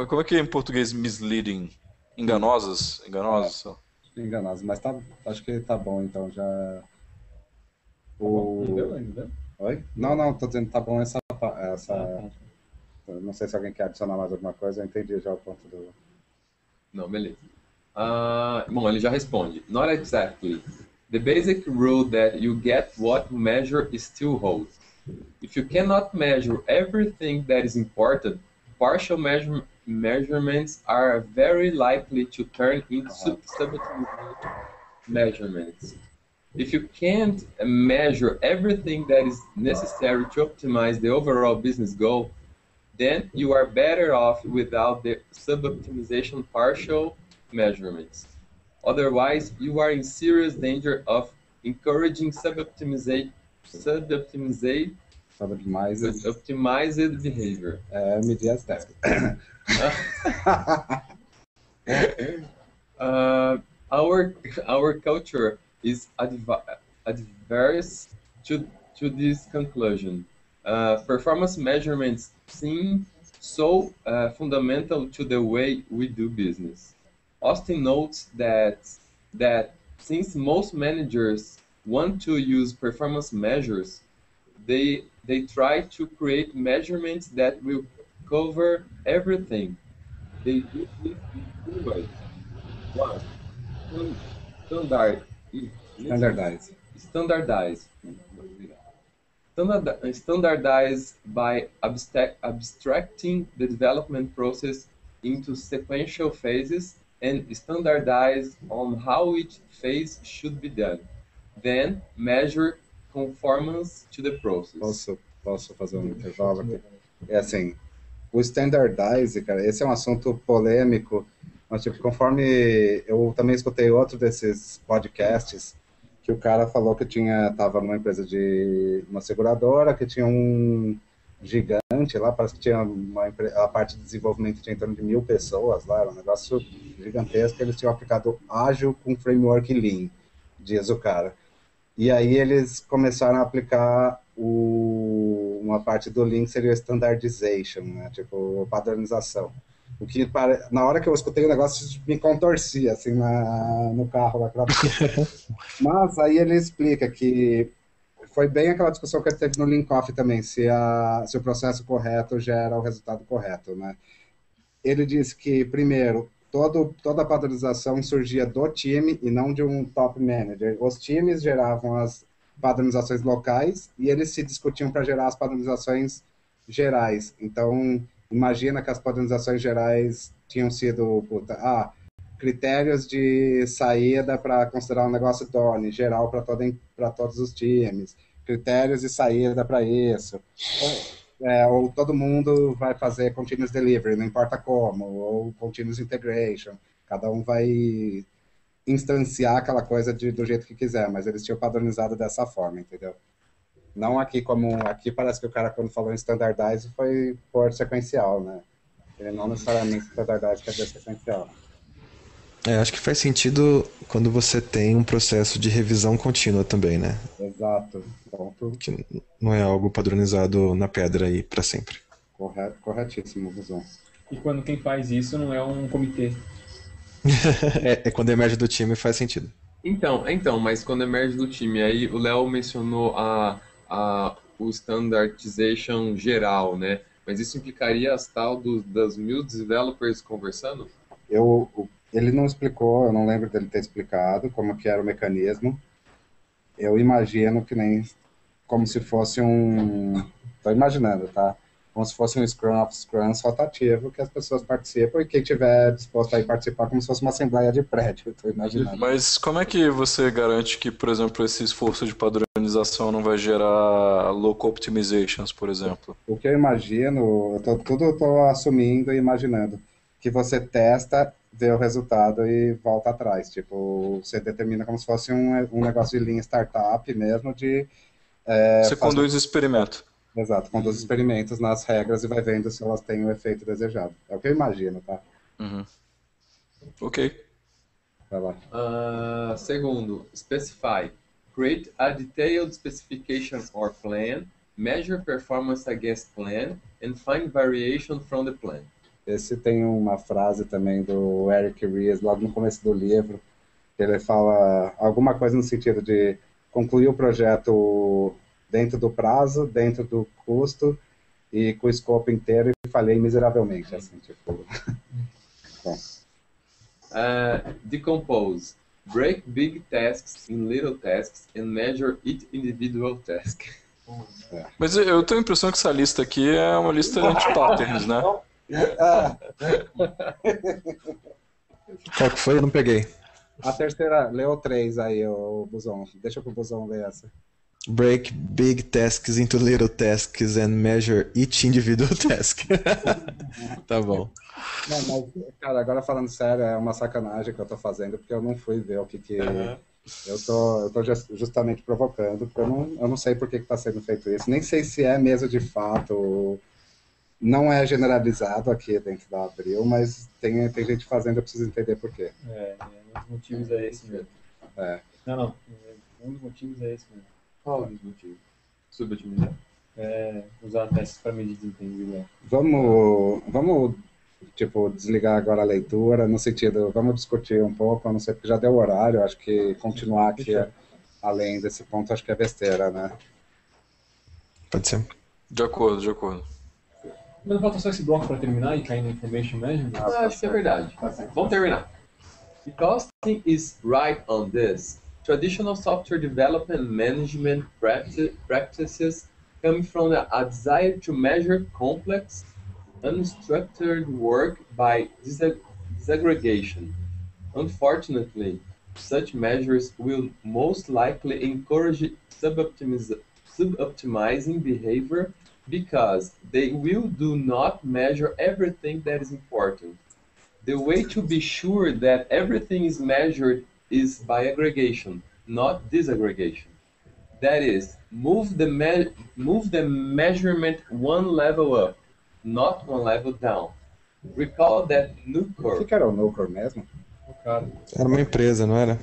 Como é que é em português misleading? Enganosas? Enganosas, mas acho que tá bom, então já... Ainda? Oi? Não, tô dizendo que tá bom essa... Não sei se alguém quer adicionar mais alguma coisa, eu entendi já o ponto do... Não, beleza. Bom, ele já responde. Not exactly. The basic rule that you get what you measure still holds. If you cannot measure everything that is important, partial measurements are very likely to turn into suboptimal measurements. If you can't measure everything that is necessary to optimize the overall business goal, then you are better off without the suboptimization partial measurements. Otherwise, you are in serious danger of encouraging suboptimized behavior. Medir as tasks. Our culture is adverse to this conclusion. Performance measurements seem so fundamental to the way we do business. Austin notes that since most managers want to use performance measures, they try to create measurements that will cover everything. They do this in two ways. One, standardize by abstracting the development process into sequential phases and standardize on how each phase should be done. Then measure conformance to the process. Posso fazer um intervalo aqui? É assim, o standardize, cara, esse é um assunto polêmico, mas tipo, conforme eu também escutei outro desses podcasts, que o cara falou que tava numa empresa de uma seguradora, que tinha um gigante lá, parece que tinha a parte de desenvolvimento tinha em torno de 1.000 pessoas lá, era um negócio gigantesco, eles tinham aplicado ágil com framework Lean, diz o cara. E aí eles começaram a aplicar uma parte do Lean, seria o standardization, né? Tipo, padronização. O que, na hora que eu escutei o negócio, me contorcia, assim, no carro. Lá. Mas aí ele explica que foi bem aquela discussão que ele teve no Lean Coffee também, se o processo correto gera o resultado correto, né? Ele disse que, primeiro, toda a padronização surgia do time e não de um top manager. Os times geravam as padronizações locais e eles se discutiam para gerar as padronizações gerais. Então, imagina que as padronizações gerais tinham sido critérios de saída para considerar um negócio DONE, geral para todos os times, critérios de saída para isso. Ou todo mundo vai fazer continuous delivery, não importa como, ou continuous integration, cada um vai instanciar aquela coisa do jeito que quiser, mas eles tinham padronizado dessa forma, entendeu? Não aqui aqui parece que o cara quando falou em standardize foi por sequencial, né? Ele não necessariamente standardize quer dizer sequencial. Acho que faz sentido quando você tem um processo de revisão contínua também, né? Exato. Ponto. Que não é algo padronizado na pedra aí para sempre. Corretíssimo, Guzão. E quando quem faz isso não é um comitê. Quando emerge do time faz sentido. Então, mas quando emerge do time, aí o Léo mencionou o standardization geral, né? Mas isso implicaria as tal das 1.000 developers conversando? Ele não explicou, eu não lembro dele ter explicado como que era o mecanismo. Eu imagino que como se fosse tô imaginando, tá? Como se fosse um Scrum of Scrums rotativo, que as pessoas participam e quem tiver disposto a ir participar como se fosse uma assembleia de prédio, tô imaginando. Mas como é que você garante que, por exemplo, esse esforço de padronização não vai gerar local optimizations, por exemplo? O que eu imagino, eu tô assumindo e imaginando, que você testa, vê o resultado e volta atrás. Tipo, você determina como se fosse um negócio de linha startup mesmo, você conduz o experimento. Exato, conduz experimentos nas regras e vai vendo se elas têm o efeito desejado. É o que eu imagino, tá? Uhum. Ok. Vai lá. Segundo, specify. Create a detailed specification or plan, measure performance against plan, and find variation from the plan. Esse tem uma frase também do Eric Ries, logo no começo do livro, que ele fala alguma coisa no sentido de concluir o projeto dentro do prazo, dentro do custo e com o escopo inteiro e falhei miseravelmente, assim, tipo... Bom. Decompose. Break big tasks in little tasks and measure each individual task. Mas eu tenho a impressão que essa lista aqui é uma lista de patterns, né? Qual que foi? Eu não peguei. A terceira, leu 3 aí, o Buzão. Deixa que o Buzão ler essa. Break big tasks into little tasks and measure each individual task. Tá bom. Não, mas, cara, agora falando sério, é uma sacanagem que eu tô fazendo, porque eu não fui ver o que eu tô justamente provocando, porque eu não sei por que tá sendo feito isso. Nem sei se é mesmo de fato, não é generalizado aqui dentro da Abril, mas tem gente fazendo, eu preciso entender por quê. Um dos motivos é esse mesmo. Não, um dos motivos é esse mesmo. Qual dos motivos? Subotimizar? Usar testes para medir desempenho, né? Vamos tipo, desligar agora a leitura, no sentido, vamos discutir um pouco, eu não sei, porque já deu horário, acho que continuar aqui além desse ponto, acho que é besteira, né? Pode ser. De acordo. Mas não falta só esse bloco para terminar e cair na information management? Acho que é verdade. Vamos terminar. The costing is right on this. Traditional software development management practices come from a desire to measure complex, unstructured work by disaggregation. Unfortunately, such measures will most likely encourage suboptimizing behavior because they do not measure everything that is important. The way to be sure that everything is measured is by aggregation, not disaggregation. That is, move the measurement one level up, not one level down. Recall that Nucor... O que era o Nucor mesmo? O cara. Era uma empresa, não era?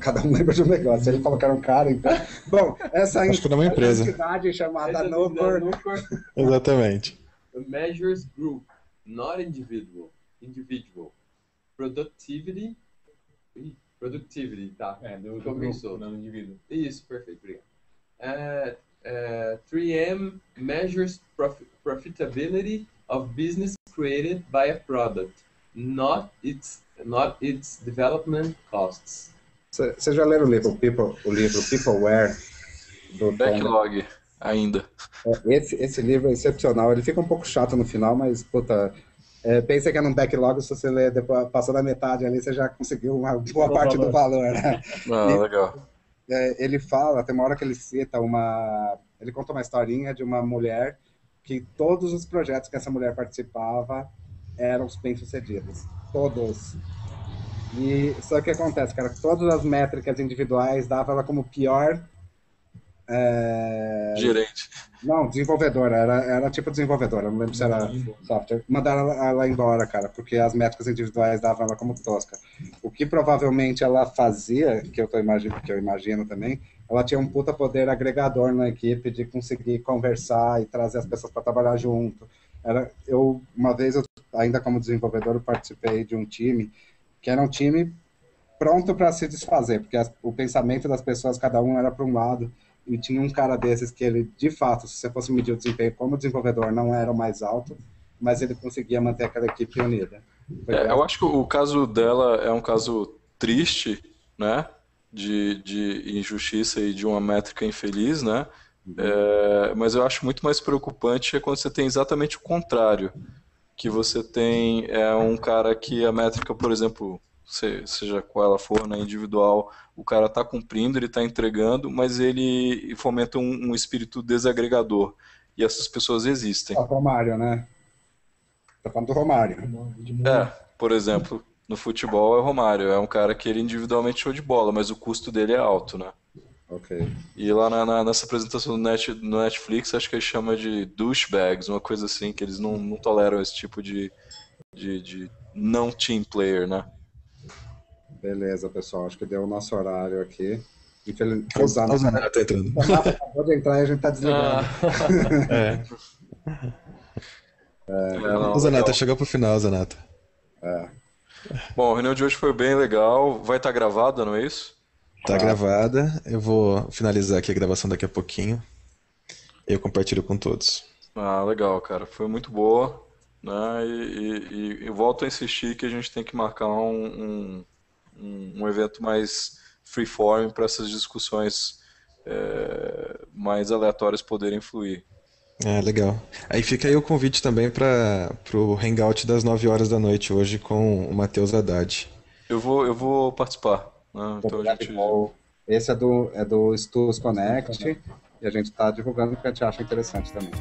Cada um lembra de um negócio. Ele falou que era um cara, então... Bom, essa Acho que era uma empresa. entidade chamada Nucor... Exatamente. A measures group, not individual. Productivity, tá? Do começou. Grupo, não indivíduo. Isso, perfeito, obrigado. 3M measures profitability of business created by a product, not its development costs. Vocês já leram o livro Peopleware? Do Backlog, ainda. Esse livro é excepcional. Ele fica um pouco chato no final, mas, puta... pensa que é num backlog, se você ler, depois, passou da metade ali, você já conseguiu uma boa parte do valor, né? Legal. Ele fala, tem uma hora que ele cita ele conta uma historinha de uma mulher que todos os projetos que essa mulher participava eram bem-sucedidos. Todos. E só que acontece, cara, todas as métricas individuais davam ela como pior... gerente. Não, desenvolvedora, era tipo desenvolvedora, não lembro se era software. Mandaram ela embora, cara, porque as métricas individuais davam ela como tosca. O que provavelmente ela fazia, que eu imagino também, ela tinha um puta poder agregador na equipe de conseguir conversar e trazer as pessoas para trabalhar junto. Uma vez, ainda como desenvolvedor, eu participei de um time, que era um time pronto para se desfazer, porque o pensamento das pessoas, cada um era para um lado. E tinha um cara desses que ele, de fato, se você fosse medir o desempenho como desenvolvedor, não era o mais alto, mas ele conseguia manter aquela equipe unida. Eu acho que o caso dela é um caso triste, né? De injustiça e de uma métrica infeliz, né? Mas eu acho muito mais preocupante quando você tem exatamente o contrário. Que você tem um cara que a métrica, por exemplo... seja qual ela for, né, individual, o cara está cumprindo, ele está entregando, mas ele fomenta um espírito desagregador. E essas pessoas existem. O Romário, né? Tá falando do Romário. Por exemplo, no futebol é o Romário. É um cara que ele individualmente show de bola, mas o custo dele é alto, né? Ok. E lá nessa apresentação no Netflix, acho que ele chama de douchebags, uma coisa assim, que eles não toleram esse tipo de não team player, né? Beleza, pessoal. Acho que deu o nosso horário aqui. O Zanata tá entrando. Pode entrar e a gente tá desligando. O Zanata chegou pro final, Zanata. Bom, a reunião de hoje foi bem legal. Vai estar gravada, não é isso? Tá gravada. Eu vou finalizar aqui a gravação daqui a pouquinho. Eu compartilho com todos. Legal, cara. Foi muito boa. Né? E eu volto a insistir que a gente tem que marcar um evento mais freeform para essas discussões mais aleatórias poderem fluir. Legal. Aí fica aí o convite também para o Hangout das 9 horas da noite hoje com o Matheus Haddad. Eu vou participar. Né? Então Esse é do Stus Connect e a gente está divulgando o que a gente acha interessante também.